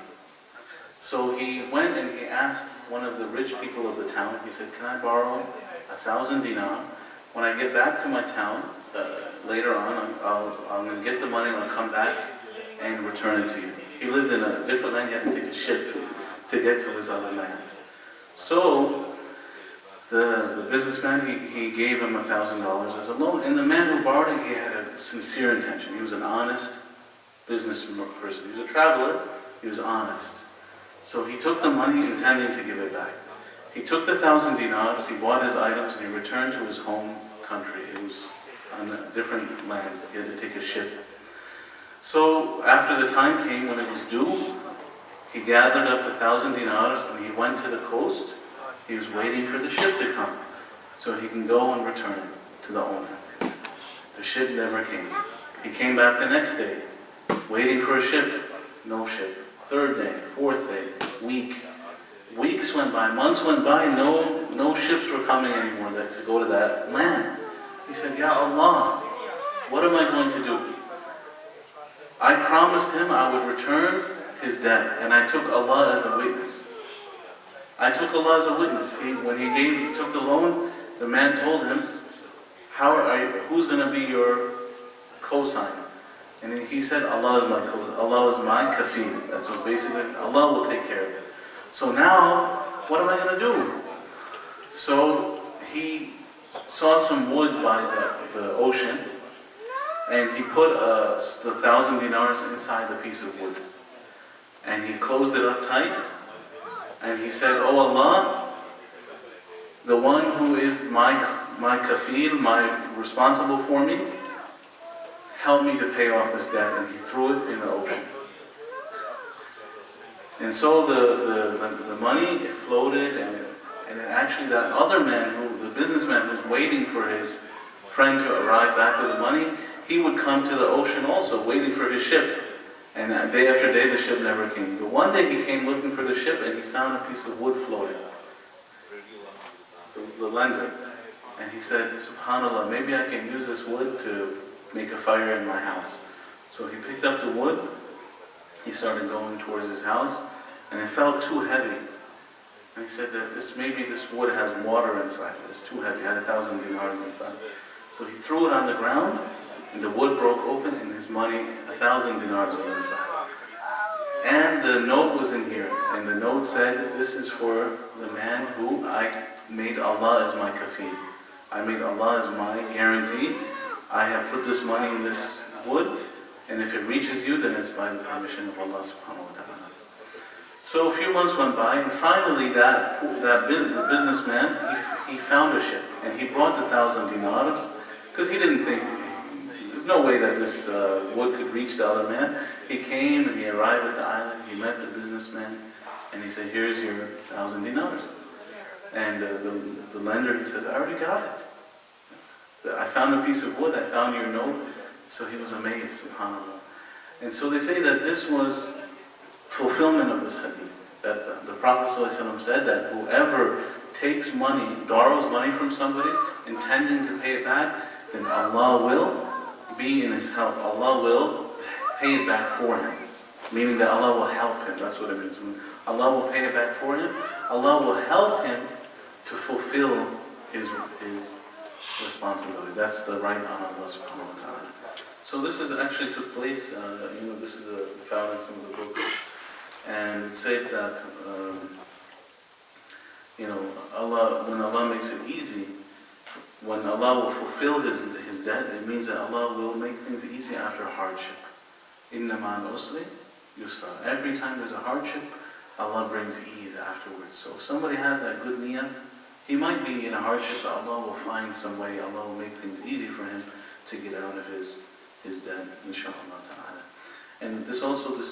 So he went and he asked one of the rich people of the town, he said, can I borrow 1,000 dinar when I get back to my town, later on, I'm going to get the money and I'll come back and return it to you. He lived in a different land, he had to take a ship to get to his other land. So, the businessman, he gave him $1,000 as a loan, and the man who borrowed it, he had a sincere intention. He was an honest business person. He was a traveler, he was honest. So he took the money intending to give it back. He took the 1,000 dinars, he bought his items, and he returned to his home country. It was on a different land. He had to take a ship. So after the time came when it was due, he gathered up the 1,000 dinars and he went to the coast. He was waiting for the ship to come so he can go and return it to the owner. The ship never came. He came back the next day, waiting for a ship. No ship. Third day, fourth day, week. Weeks went by, months went by, no ships were coming anymore to go to that land. He said, Ya Allah, what am I going to do? I promised him I would return his debt, and I took Allah as a witness. I took Allah as a witness. When he took the loan, the man told him, who's going to be your cosigner? And he said, Allah is my kafil. That's what basically, Allah will take care of it. So now, what am I going to do? So he saw some wood by the ocean, and he put the 1,000 dinars inside the piece of wood. And he closed it up tight, and he said, Oh Allah, the one who is my kafil, responsible for me, help me to pay off this debt. And he threw it in the ocean. And so the money floated, and actually that other man, the businessman who's waiting for his friend to arrive back with the money, he would come to the ocean also, waiting for his ship. And day after day, the ship never came. But one day he came looking for the ship, and he found a piece of wood floating. The lender. And he said, SubhanAllah, maybe I can use this wood to make a fire in my house. So he picked up the wood, he started going towards his house, and it felt too heavy. And he said that maybe this wood has water inside. It's too heavy, it had 1,000 dinars inside. So he threw it on the ground, and the wood broke open, and his money, 1,000 dinars was inside. And the note was in here, and the note said, this is for the man who I made Allah as my kafir. I made Allah as my guarantee. I have put this money in this wood, and if it reaches you, then it's by the permission of Allah subhanahu wa ta'ala. So a few months went by, and finally the businessman, he found a ship, and he brought the 1,000 dinars, because he didn't think, there's no way that this wood could reach the other man. He came and he arrived at the island, he met the businessman, and he said, here's your 1,000 dinars. And the lender, he said, I already got it. I found a piece of wood, I found your note. So he was amazed, subhanAllah. And so they say that this was fulfillment of this hadith. That the Prophet ﷺ said that whoever takes money, borrows money from somebody, intending to pay it back, then Allah will be in his help. Allah will pay it back for him. Meaning that Allah will help him. That's what it means. Allah will pay it back for him. Allah will help him to fulfill his responsibility. That's the right on Allah subhanahu wa ta'ala. So this actually took place, this is found in some of the books. And it said that, Allah, when Allah makes it easy, when Allah will fulfill his debt, it means that Allah will make things easy after hardship. Inna ma'al usri yusra. Every time there's a hardship, Allah brings ease afterwards. So if somebody has that good niyyah, he might be in a hardship, but Allah will find some way, Allah will make things easy for him to get out of his debt, inshaAllah ta'ala. And this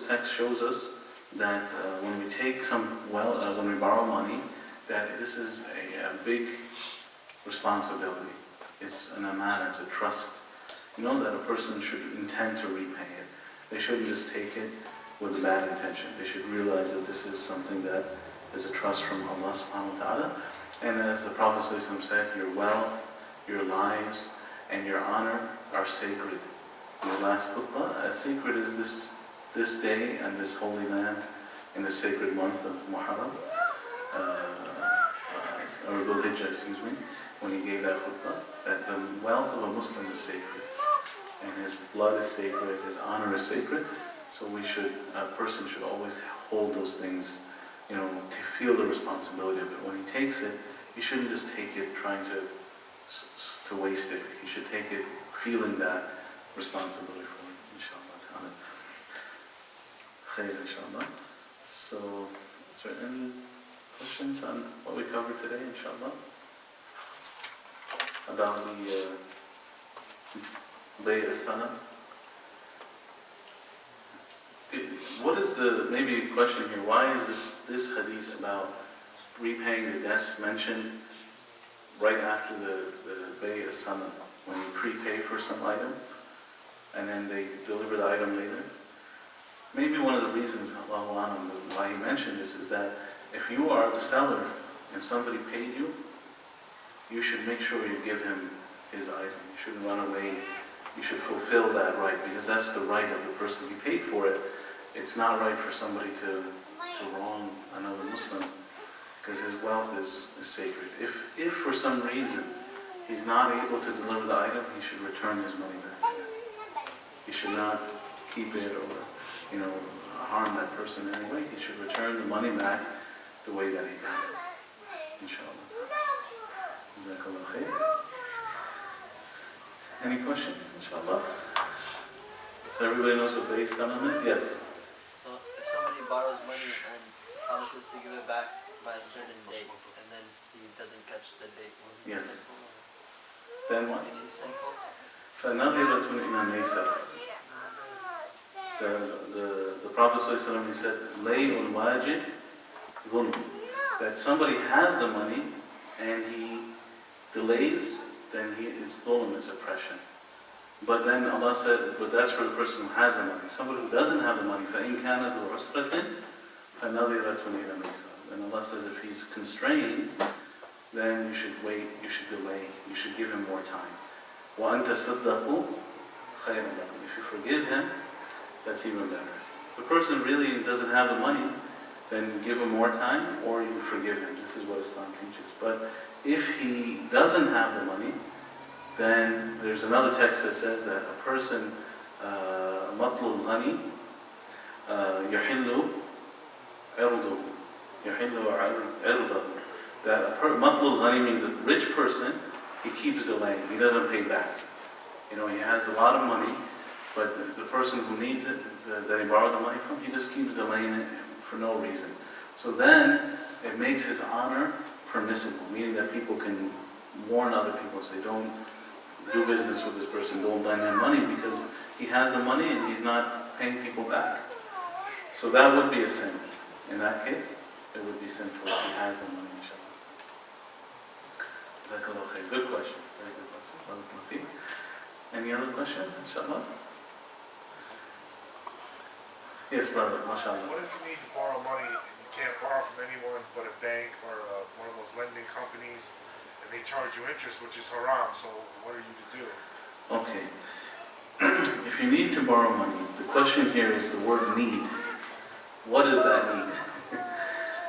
text shows us that when we take when we borrow money, that this is a big responsibility. It's an amana, it's a trust. That a person should intend to repay it. They shouldn't just take it with a bad intention. They should realize that this is something that is a trust from Allah subhanahu wa ta'ala. And as the Prophet ﷺ said, your wealth, your lives, and your honor are sacred. In the last khutbah, as sacred as this day and this holy land in the sacred month of Muharram, or Dhul Hijjah, when he gave that khutbah, that the wealth of a Muslim is sacred, and his blood is sacred, his honor is sacred. So a person should always hold those things, to feel the responsibility of it. When he takes it, he shouldn't just take it trying to waste it. He should take it feeling that responsibility for it, inshallah ta'ala. Khair, inshallah. So, is there any questions on what we covered today, inshallah? About the Bay as-Sana? What is maybe a question here, why is this hadith about repaying the debts mentioned right after the Bay as-Sana, when you prepay for some item, and then they deliver the item later? Maybe one of the reasons, Allahu A'lam, why he mentioned this is that if you are the seller and somebody paid you, you should make sure you give him his item. You shouldn't run away. You should fulfill that right, because that's the right of the person who paid for it. It's not right for somebody to wrong another Muslim, because his wealth is sacred. If for some reason he's not able to deliver the item, he should return his money back. He should not keep it or harm that person anyway. He should return the money back the way that he got it. Inshallah. Jazakallah khair. Any questions, inshallah? So everybody knows what Bay Sanam is? Yes? So if somebody borrows money and promises to give it back by a certain date, and then he doesn't catch the date, Yes. Then what? is he sinful? فَنَظِرَةٌ إِلَى مَيْسَرٍ. The Prophet ﷺ, he said, لَيْءُ الْوَاجِدِ ظُلْمٌ. That somebody has the money and he delays, then it's dhulm, it's oppression. But then Allah said, but that's for the person who has the money. Somebody who doesn't have the money, فَإِنْ كَانَ ذُو عُسْرَةٍ فَنَظِرَةٌ إِلَى مَيْسَرٍ. Then Allah says if he's constrained, then you should wait, you should delay, you should give him more time. وَأَنْ تَصَدَّقُوا خَيْرٌ لَكُمْ. If you forgive him, that's even better. If the person really doesn't have the money, then give him more time or you forgive him. This is what Islam teaches. But if he doesn't have the money, then there's another text that says that a person, مَطْلُ الْغَنِي يَحِلُّ عِرْضُهُ that مَطْلُ الْغَنِي means a rich person, he keeps delaying, he doesn't pay back. He has a lot of money, but the person who needs it, that he borrowed the money from, he just keeps delaying it for no reason. So then, it makes his honor permissible, meaning that people can warn other people and say, don't do business with this person, don't lend him money, because he has the money and he's not paying people back. So that would be a sin. In that case, it would be sinful if he has the money, inshallah. Jazakallah khair. Good question. Very good question. Any other questions, inshallah? Yes, brother, mashallah. What if you need to borrow money and you can't borrow from anyone but a bank or one of those lending companies, and they charge you interest, which is haram, so what are you to do? Okay. If you need to borrow money, the question here is the word need. What is that need?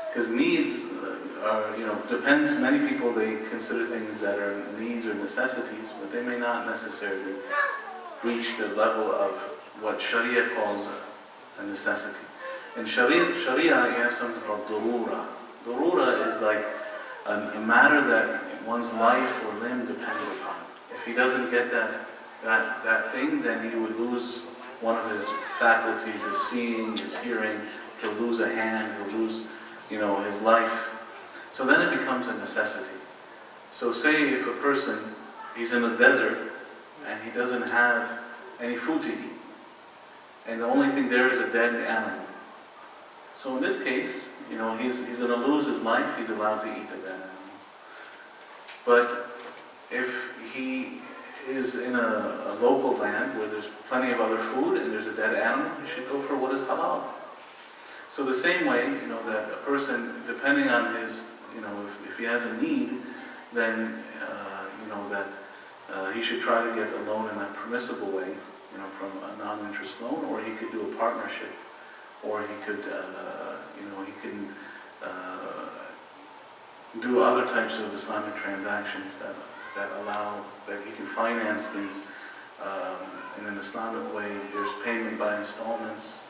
Because needs are, depends, many people, they consider things that are needs or necessities, but they may not necessarily reach the level of what Sharia calls a necessity. In Sharia you have something called darura. Darura is like a matter that one's life or limb depends upon. If he doesn't get that thing, then he would lose one of his faculties, his seeing, his hearing. He'll lose a hand, he'll lose, his life. So then it becomes a necessity. So say if a person, he's in a desert and he doesn't have any food to eat, and the only thing there is a dead animal. So in this case, he's going to lose his life, he's allowed to eat the dead animal. But if he is in a local land where there's plenty of other food and there's a dead animal, he should go for what is halal. So the same way, that a person, depending on his, if he has a need, then, he should try to get a loan in a permissible way, from a non-interest loan, or he could do a partnership, or he could, do other types of Islamic transactions that allow, that he can finance things in an Islamic way. There's payment by installments.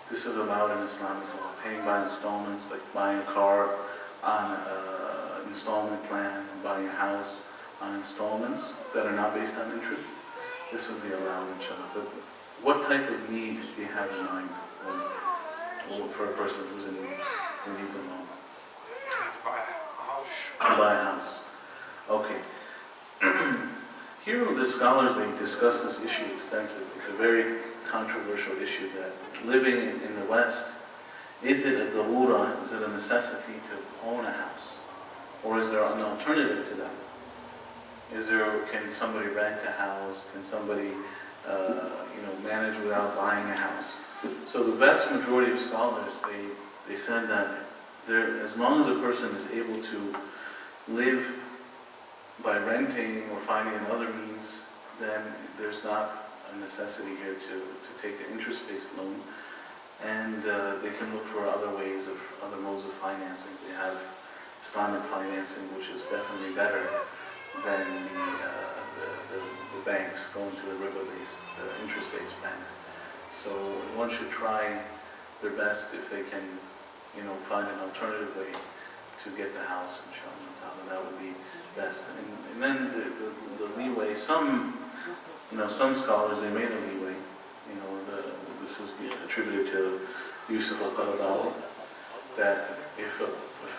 This is allowed in Islamic law. Paying by installments, like buying a car on an installment plan, buying a house on installments that are not based on interest. This would be allowed, inshallah. But what type of need do you have in mind for a person who needs a loan? To buy a house. To buy a house. Okay. Here the scholars, they discuss this issue extensively. It's a very controversial issue that living in the West, is it a darura, is it a necessity to own a house? Or is there an alternative to that? Can somebody rent a house? Can somebody manage without buying a house? So the vast majority of scholars, they said that as long as a person is able to live by renting or finding another means, then there's not a necessity here to take an interest-based loan. And they can look for other modes of financing. They have Islamic financing, which is definitely better than the banks, going to the riba-based, interest-based banks. So one should try their best if they can, find an alternative way to get the house, inshallah. That would be best. And then the leeway, some scholars, they made a leeway. This is attributed to Yusuf al-Qaradawi, that if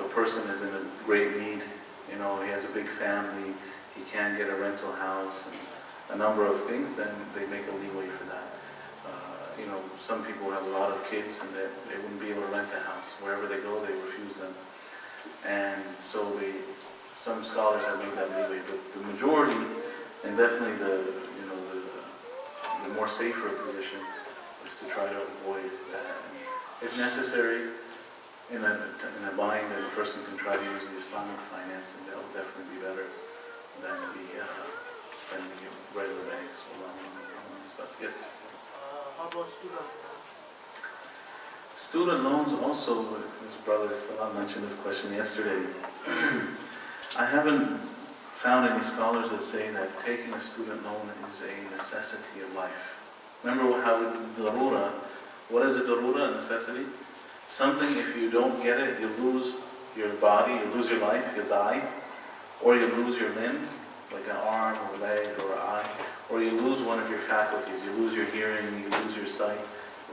a person is in a great need, he has a big family, he can get a rental house, and a number of things, then they make a leeway for that. Some people have a lot of kids and they wouldn't be able to rent a house. Wherever they go, they refuse them. And so some scholars have made that leeway, but the majority, and definitely the more safer position, is to try to avoid that. If necessary, in a bind, then a person can try to use the Islamic financing. That will definitely be better than the regular banks. Yes? How about student loans? Student loans also, his brother Salah mentioned this question yesterday. I haven't found any scholars that say that taking a student loan is a necessity of life. Remember how darura, what is a darura, a necessity? Something, if you don't get it, you lose your body, you lose your life, you die, or you lose your limb, like an arm or leg or eye, or you lose one of your faculties, you lose your hearing, you lose your sight.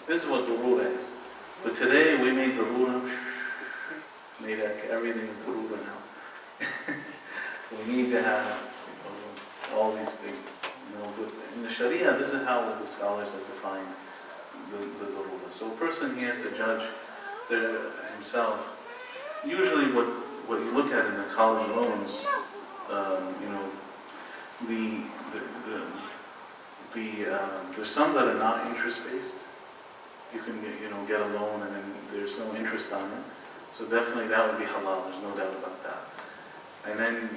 This is what darura is. But today we made darura, everything's darura now. We need to have all these things. But in the Sharia, this is how the scholars have defined the darura. So a person, he has to judge himself. Usually what you look at in the college loans, there's some that are not interest-based. You can get a loan and then there's no interest on it. So definitely that would be halal, there's no doubt about that. And then,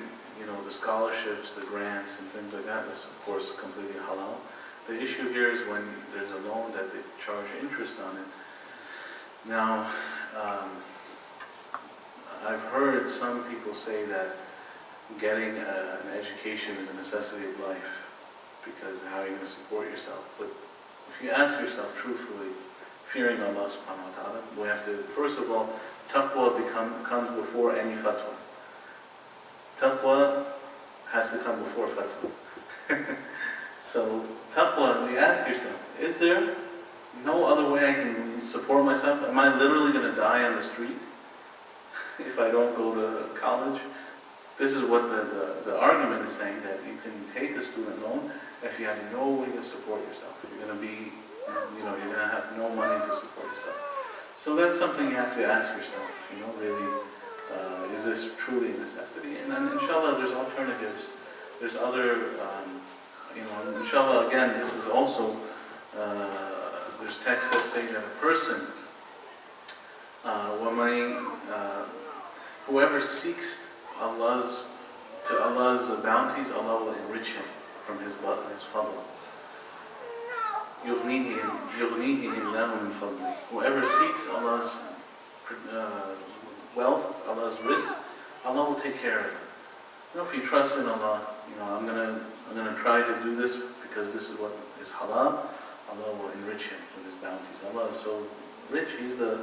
the scholarships, the grants and things like that, that's of course completely halal. The issue here is when there's a loan that they charge interest on it. Now, I've heard some people say that getting an education is a necessity of life, because how are you going to support yourself? But if you ask yourself truthfully, fearing Allah subhanahu wa ta'ala, we have to, first of all, taqwa comes before any fatwa. Taqwa has to come before fatwa. So, taqwa, you ask yourself, is there no other way I can support myself? Am I literally going to die on the street if I don't go to college? This is what the argument is saying, that you can take a student loan if you have no way to support yourself. You're going to be, you're going to have no money to support yourself. So that's something you have to ask yourself, really, is this truly a necessity? And then inshallah, there's alternatives. There's other, inshallah, again, this is also, there's texts that say that a person, whoever seeks Allah's bounties, Allah will enrich him from his fadl. Whoever seeks Allah's wealth, Allah's rizq, Allah will take care of it. If you trust in Allah, I'm gonna try to do this because this is what is halal. Allah will enrich him with his bounties. Allah is so rich. He's the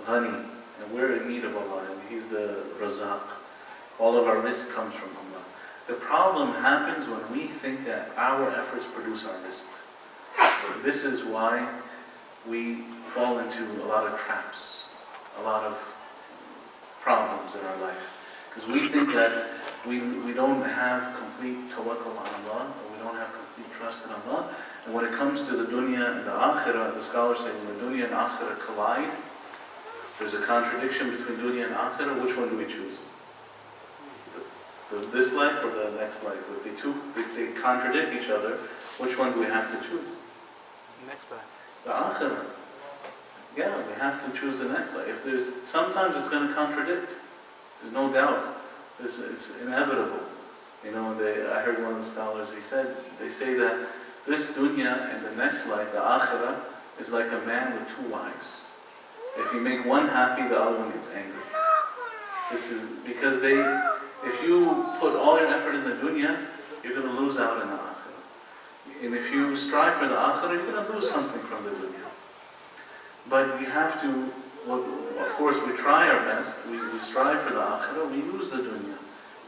ghani, and we're in need of Allah, and He's the razaq. All of our risk comes from Allah. The problem happens when we think that our efforts produce our risk. This is why we fall into a lot of traps, a lot of problems in our life. Because we think that we don't have complete tawakkul on Allah, or we don't have complete trust in Allah. And when it comes to the dunya and the akhirah, the scholars say when the dunya and akhirah collide, there's a contradiction between dunya and akhirah. Which one do we choose? This life or the next life? If they contradict each other, which one do we have to choose? Next life. The akhirah. Yeah, we have to choose the next life. Sometimes it's going to contradict. There's no doubt. It's inevitable. I heard one of the scholars, they say that this dunya and the next life, the akhirah, is like a man with two wives. If you make one happy, the other one gets angry. This is because if you put all your effort in the dunya, you're going to lose out in the akhirah. And if you strive for the akhirah, you're going to lose something from the dunya. But you have to, of course, we try our best, we strive for the akhirah, we use the dunya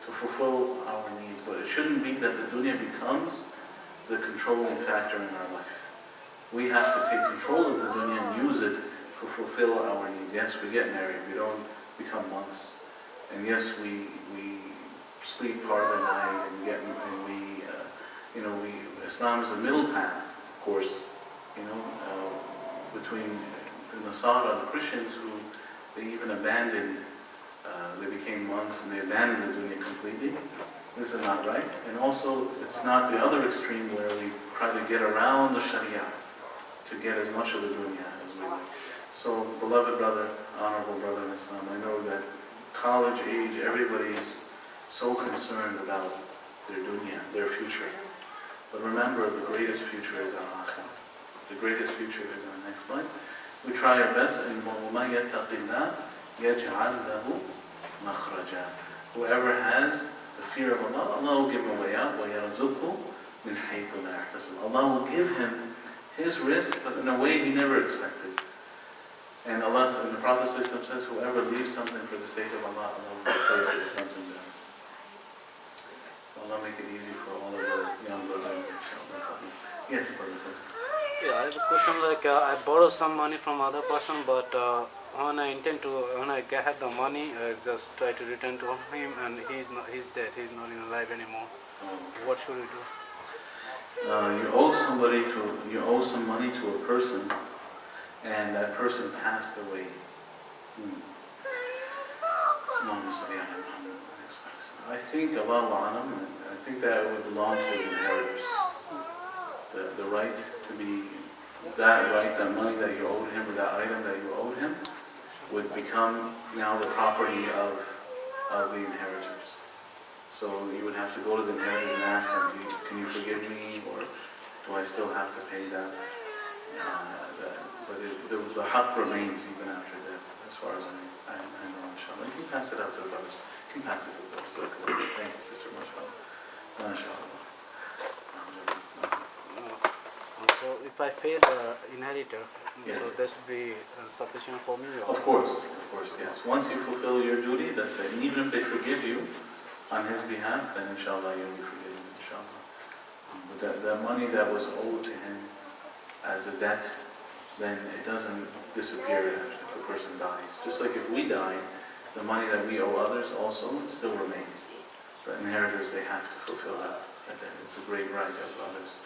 to fulfill our needs. But it shouldn't be that the dunya becomes the controlling factor in our life. We have to take control of the dunya and use it to fulfill our needs. Yes, we get married, we don't become monks. And yes, we sleep part of the night, and Islam is a middle path, of course, between the Nasara and the Christians who they even abandoned, they became monks and they abandoned the dunya completely. This is not right. And also, it's not the other extreme where we try to get around the Sharia to get as much of the dunya as we like. So, beloved brother, honorable brother in Islam, I know that college age, everybody's so concerned about their dunya, their future. But remember, the greatest future is our akhirah. The greatest future is our next life. We try our best, and وَمَن يَتَّقِ اللَّهَ يَجْعَلْ لَهُ مَخْرَجًا. Whoever has the fear of Allah, Allah will give him a way out. وَيَرْزُقْهُ مِنْ حَيْثُ لَا يَحْتَسِبُ. Allah will give him his risk, but in a way he never expected. And Allah, and the Prophet says, whoever leaves something for the sake of Allah, Allah will replace it with something better. So Allah make it easy for all of the young brothers, inshallah. Yes, brother. Yeah, I have a question I borrow some money from other person, but when I have the money, I just try to return to him, and he's dead. He's not in life anymore. What should we do? You owe some money to a person, and that person passed away. I think that would belong to his inheritors. The right to be, that money that you owed him, or that item that you owed him, would become now the property of the inheritors. So you would have to go to the inheritors and ask them, can you forgive me, or do I still have to pay that? But the haqq remains even after death, as far as I know, inshallah. You can pass it out to the brothers. You can pass it to the brothers. Thank you, sister, mashallah. MashaAllah. So if I pay the inheritor, Yes. so this would be sufficient for me? Of course, yes. Once you fulfill your duty, that's it. And even if they forgive you on his behalf, then inshallah you'll be forgiven, inshallah. But that money that was owed to him as a debt, then it doesn't disappear if the person dies. Just like if we die, the money that we owe others also still remains. The inheritors, they have to fulfill that debt. It's a great right of others.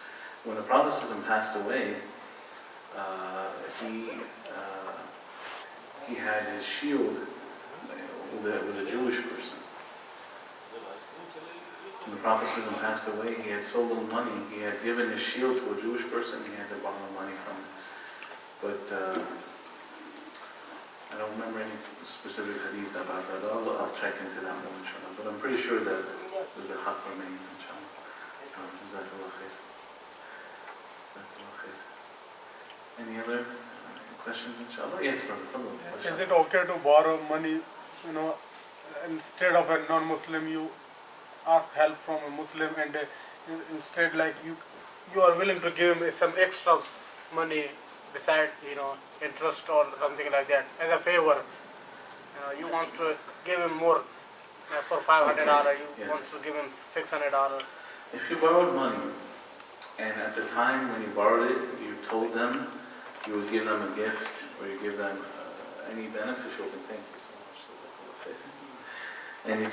When the Prophet passed away, he had his shield with a Jewish person. When the Prophet passed away, he had so little money, he had given his shield to a Jewish person, he had to borrow money from him. But I don't remember any specific hadith about that. I'll check into that more, inshallah. But I'm pretty sure that the haqq remains, inshallah. Jazakallah khair. Any other questions, inshallah? Yes, brother. Is it okay to borrow money, instead of a non-Muslim, you ask help from a Muslim, and instead like you are willing to give him some extra money beside interest or something like that as a favor. You want to give him more for $500. You want Yes. to give him $600. If you borrowed money, and at the time when you borrowed it, you told them you would give them a gift, or you give them any beneficial thing, thank you so much. And you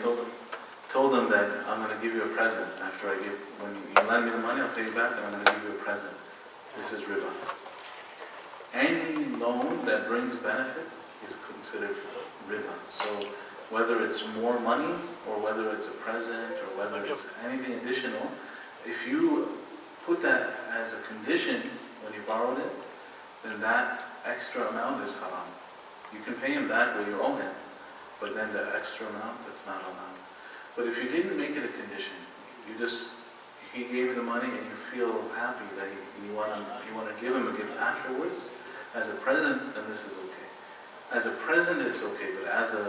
told them that I'm going to give you a present after when you lend me the money, I'll pay you back, and I'm going to give you a present. This is riba. Any loan that brings benefit is considered riba. So whether it's more money, or whether it's a present, or whether it's anything additional, if you put that as a condition when you borrowed it, then that extra amount is haram. You can pay him back what you owe him, but then the extra amount, that's not allowed. But if you didn't make it a condition, he gave you the money and you feel happy that you want to give him a gift afterwards as a present, then this is okay. As a present, it's okay, but as a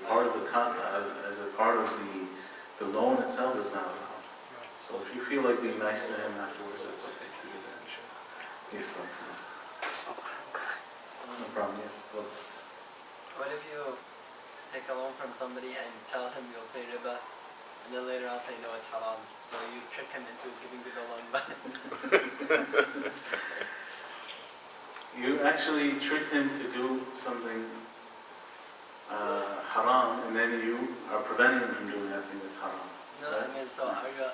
part of the loan itself, is not allowed. So if you feel like being nice to him afterwards, it's okay to do that. Yes, no problem. Yes. So, What if you take a loan from somebody and tell him you'll pay riba, and then later on say no, it's haram? So you trick him into giving you the loan back. You actually tricked him to do something haram, and then you are preventing him from doing anything that's haram. No, right? I mean, so are you,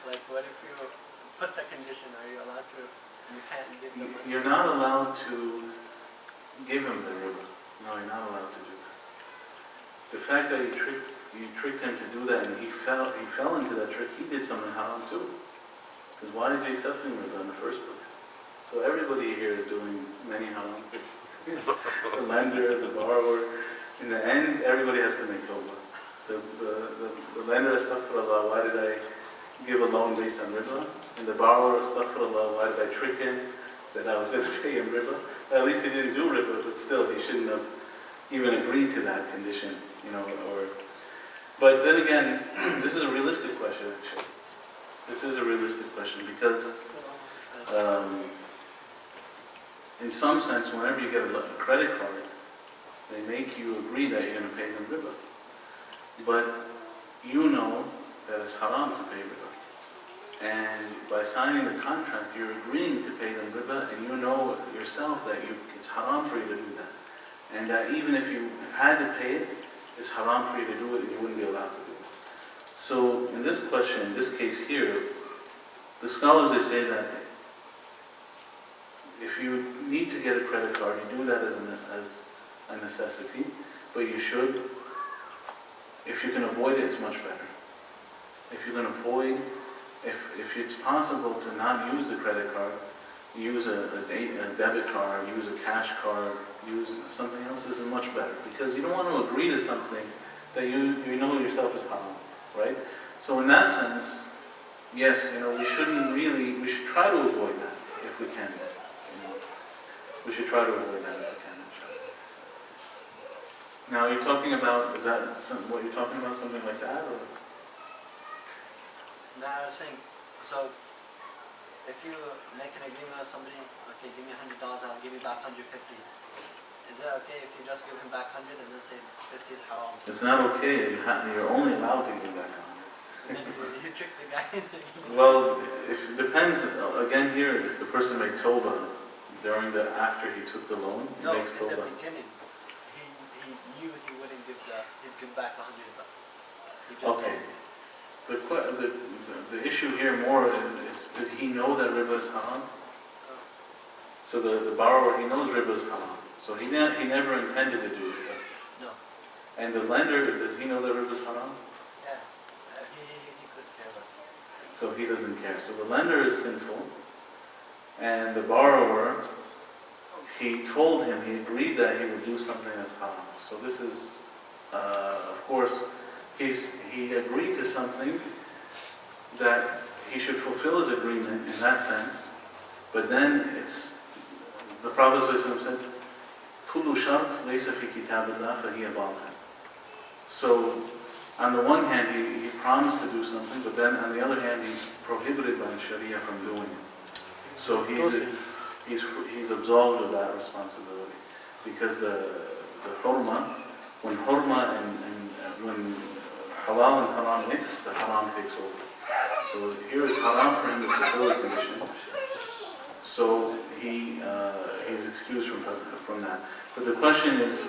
like, what if you put the condition, are you allowed to, you can't give the money? You're not allowed to give him the riba. No, you're not allowed to do that. The fact that you tricked him to do that, and he fell into that trick, he did something haram too. Because why is he accepting riba in the first place? So everybody here is doing many haram things. The lender, the borrower. In the end, everybody has to make tawbah. The lender, astaghfirullah, why did I give a loan based on riba? And the borrower, astaghfirullah, why did I trick him that I was going to pay him riba? At least he didn't do riba, but still, he shouldn't have even agreed to that condition, But then again, this is a realistic question, actually. This is a realistic question because, in some sense, whenever you get a credit card, they make you agree that you're going to pay them riba. But you know that it's haram to pay riba. And by signing the contract, you're agreeing to pay them riba, and you know yourself that it's haram for you to do that. And that even if you had to pay it, it's haram for you to do it, and you wouldn't be allowed to do it. So in this question, in this case here, the scholars, they say that if you need to get a credit card, you do that as a necessity, but you should, if you can avoid it, it's much better. If you can avoid, if it's possible to not use the credit card, use a debit card, use a cash card, use something else, this is much better. Because you don't want to agree to something that you know yourself is haram, right? So in that sense, yes, we should try to avoid that if we can. We should try to avoid that if we can. Now you're talking about, is that what you're talking about, something like that? Or? No, I was saying, so if you make an agreement with somebody, okay, give me $100, I'll give you back 150. Is it okay if you just give him back 100 and then say 50 is haram? It's not okay. You're only allowed to give back 100. And then you trick the guy into Well, it depends. Again, here, if the person made tawbah after he took the loan, he No, makes in the tawbah. beginning, he knew he wouldn't he'd give back 100. He just Okay. said, The issue here more is, did he know that riba is haram? So the borrower, he knows riba is haram. So he never intended to do riba. no. And the lender, does he know that riba is haram? Yeah, he could care less. So he doesn't care. So the lender is sinful. And the borrower, he told him, he agreed that he would do something that's haram. So this is, of course, he agreed to something that he should fulfill his agreement in that sense. But then the Prophet ﷺ said, كُلُّ شَرْطٍ لَيْسَ فِي كِتَابِ اللَّهِ فَهِيَ بَاطِلٌ. So on the one hand, he promised to do something, but then on the other hand, he's prohibited by the Sharia from doing it. So he's absolved of that responsibility. Because the hurma, when hurma and when halal and haram mix, the haram takes over. So here is haram for him to fulfill the condition. So he's excused from that. But the question is,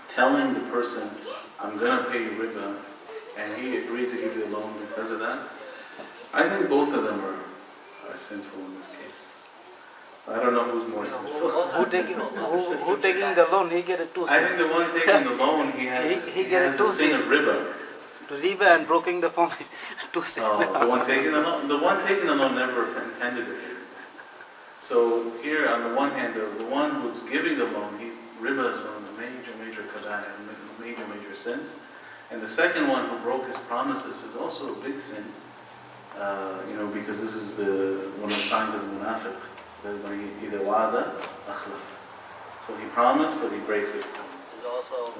telling the person, I'm going to pay you riba, and he agreed to give you a loan because of that. I think both of them are sinful in this case. I don't know who's more sinful. Who taking the loan? He get it two I think sins. the one taking the loan, he has the sin of riba. Riba and breaking the promise, two sins. The one taking the loan never intended it. So here, on the one hand, the one who's giving the loan, riba is one of the major kabair, major sins. And the second one who broke his promises is also a big sin, because this is one of the signs of the munafiq. Either wa'ada, akhlaf. So he promised, but he breaks his promise. There's also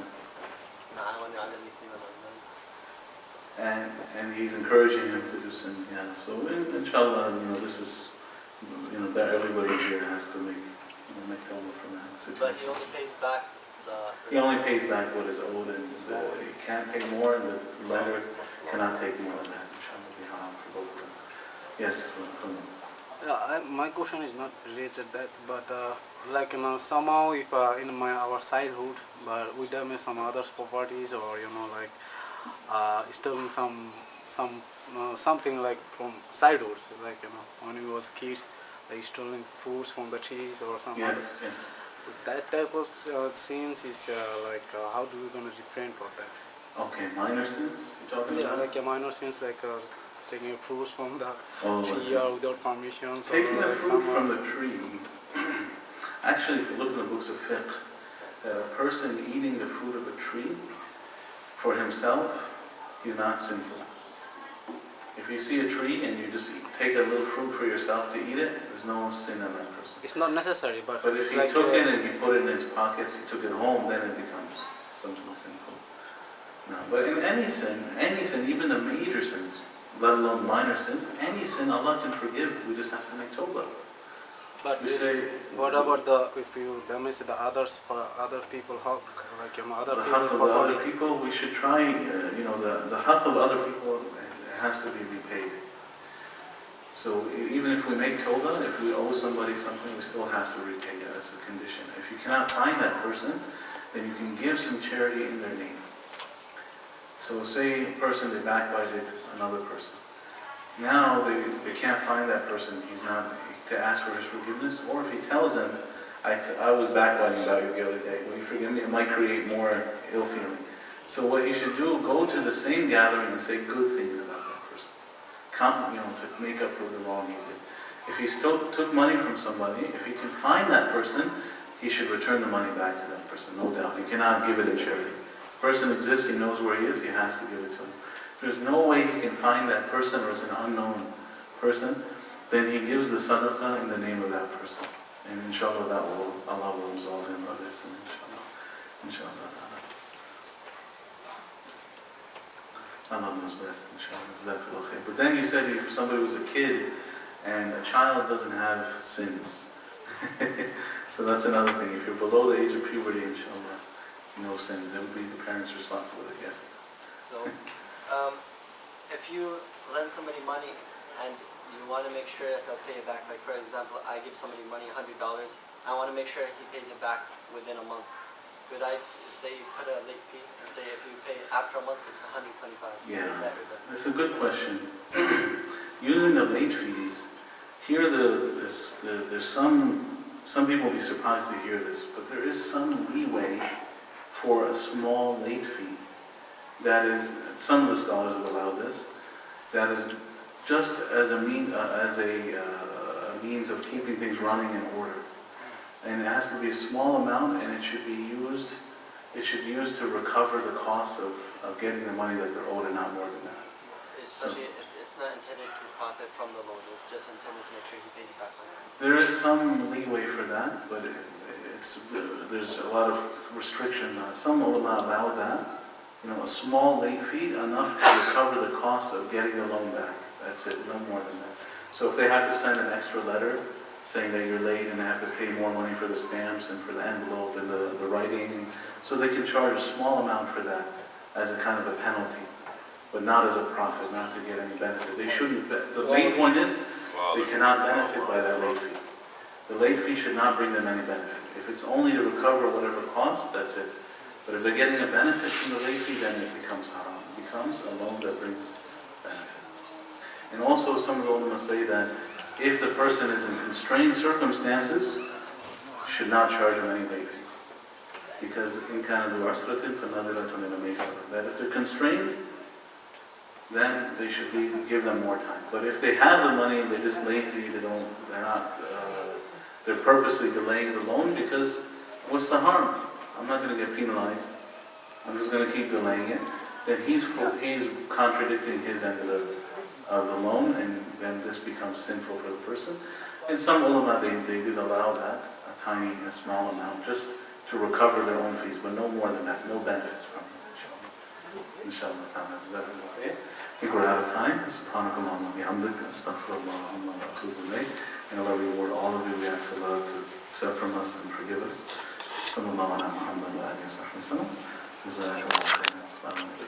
and he's encouraging him to do sin. Yeah. So inshallah, this is, that everybody here has to make tawbah from that situation. But he only pays back He only pays back what is owed, and he can't pay more, and the lender cannot take more than that. Inshallah, be haram for both of them. Yes. My question is not related that, but somehow if in our childhood, but we damage some others' properties, or stealing something like from childhoods, when we was kids, like stealing fruits from the trees or something. Yes. That type of sins is how do we gonna refrain from that? Okay, minor sins you're talking about? Like a minor sins, like taking fruits from the tree okay. or without permission. Taking the fruit from the tree. Actually, if you look in the books of Fiqh, that a person eating the fruit of a tree for himself, he's not sinful. If you see a tree and you just take a little fruit for yourself to eat it, there's no sin on that person. It's not necessary, but if he took it and he put it in his pockets, he took it home, then it becomes something sinful. No, but in any sin, even the major sins, let alone minor sins, any sin Allah can forgive. We just have to make tawbah. But what about if you damage the others for other people haq, other people, we should try. The haq of other people has to be repaid. So even if we make tawbah, if we owe somebody something, we still have to repay it. That's a condition. If you cannot find that person, then you can give some charity in their name. So say a person, they backbited another person. Now they can't find that person. He's not to ask for his forgiveness. Or if he tells them, I was backbiting about you the other day, will you forgive me? It might create more ill feeling. So what he should do, go to the same gathering and say good things about that person. To make up for the wrong he did. If he still took money from somebody, if he can find that person, he should return the money back to that person, no doubt. He cannot give it in charity. The person exists, he knows where he is, he has to give it to him. If there's no way he can find that person, or it's an unknown person, then he gives the sadaqah in the name of that person. And inshallah, Allah will absolve him of this, and inshallah. Allah knows best, inshallah. But then you said if somebody was a kid, and a child doesn't have sins. So that's another thing. If you're below the age of puberty, inshallah, no sins. It would be the parents' responsibility, yes. So, if you lend somebody money and you want to make sure that they'll pay it back, like for example, I give somebody money, $100, I want to make sure he pays it back within a month. Could I say put a late fee and say if you pay after a month, it's $125? Yeah, is that riba? that's a good question. Using the late fees, here there's some people will be surprised to hear this, but there is some leeway for a small late fee. That is, some of the scholars have allowed this. That is just as a means of keeping things running in order. And it has to be a small amount, and it should be used to recover the cost of getting the money that they're owed, and not more than that. Especially if it's not intended to profit from the loan, it's just intended to make sure he pays it back on time. There is some leeway for that, but there's a lot of restrictions on it. Some ulama allow that, a small late fee, enough to recover the cost of getting the loan back. That's it, no more than that. So if they have to send an extra letter saying that you're late and they have to pay more money for the stamps and for the envelope and the writing, so they can charge a small amount for that as a kind of a penalty, but not as a profit, not to get any benefit. They shouldn't, the main point is, they cannot benefit by that late fee. The late fee should not bring them any benefit. If it's only to recover whatever cost, that's it. But if they're getting a benefit from the late fee, then it becomes haram. It becomes a loan that brings benefit. And also some of the ulama say that if the person is in constrained circumstances, should not charge them any late fee. Because in kind of that if they're constrained, then they should give them more time. But if they have the money and they're just lazy, they're purposely delaying the loan because what's the harm? I'm not going to get penalized. I'm just going to keep delaying it. Then he's contradicting his end of the loan, and then this becomes sinful for the person. And some ulama, they did allow that, a small amount, just to recover their own fees, but no more than that, no benefits from it, inshallah. I think we're out of time. Subhanakallah wa bihamdika, astaghfirullah wa atubu ilayh. And Allah reward all of you. We ask Allah to accept from us and forgive us. Sallallahu ala Muhammad wa alihi wa sahbihi wa sallam. Jazakallahu khairan. Assalamu alaikum.